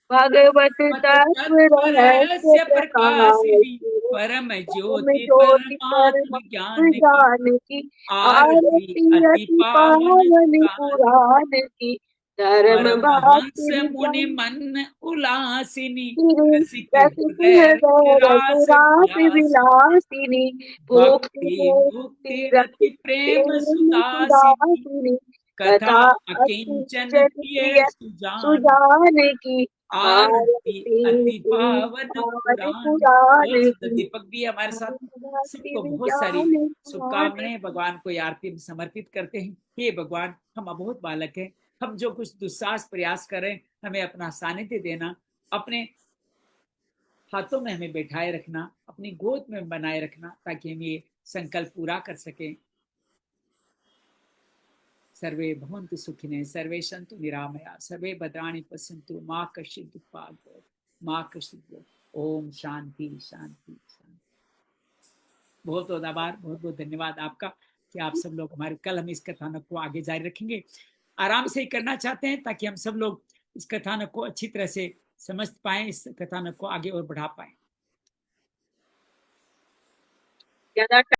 भगवत तत्व तत्व रहस्य रहस्य प्रकाशिनी, प्रकाशिनी, परम परम ज्योति ज्योति परमात्म परमात्म ज्ञान की, ज्ञान की, आरती आरती अति अति पावन पावन पुराण, पुराण की, धर्म परमहंस भक्ति मुनि विज्ञान मन उल्लासिनी, की, रसिक रसिक हृदय रस रास विलास, विलासिनी, भक्ति भक्ति मुक्ति मुक्ति रति रति प्रेम प्रेम सुदासिनी, सुदासिनी, कथा कथा अकिंचन अकिंचन प्रिय प्रिय सुजान, सुजान की, आरती अति आरती पावन पावन पुराण। पुराण बहुत सुंदर, की, दीपक भी हमारे साथ। भक्ति सबको बहुत सारी विज्ञान खान शुभकामनाएं, भगवान को ये आरती में समर्पित करते हैं। हे भगवान, हम अबोध बालक हैं, हम जो कुछ दुस्साहस प्रयास करें, हमें अपना सानिध्य देना, अपने हाथों में हमें बैठाए रखना, अपनी गोद में बनाए रखना, ताकि हम ये संकल्प पूरा कर सकें। सर्वे भवन्तु सुखिनः, सर्वे सन्तु निरामया, सर्वे भद्राणि पश्यन्तु, माँ कश्चित् दुःखात् भवेत्, माँ कश्चित् भवेत्। ओम शांति शांति शांति। बहुत बहुत आभार, बहुत बहुत धन्यवाद आपका कि आप सब लोग हमारे, कल हम इस कथानक को आगे जारी रखेंगे। आराम से ही करना चाहते हैं ताकि हम सब लोग इस कथानक को अच्छी तरह से समझ पाए, इस कथानक को आगे और बढ़ा पाए। ज्यादा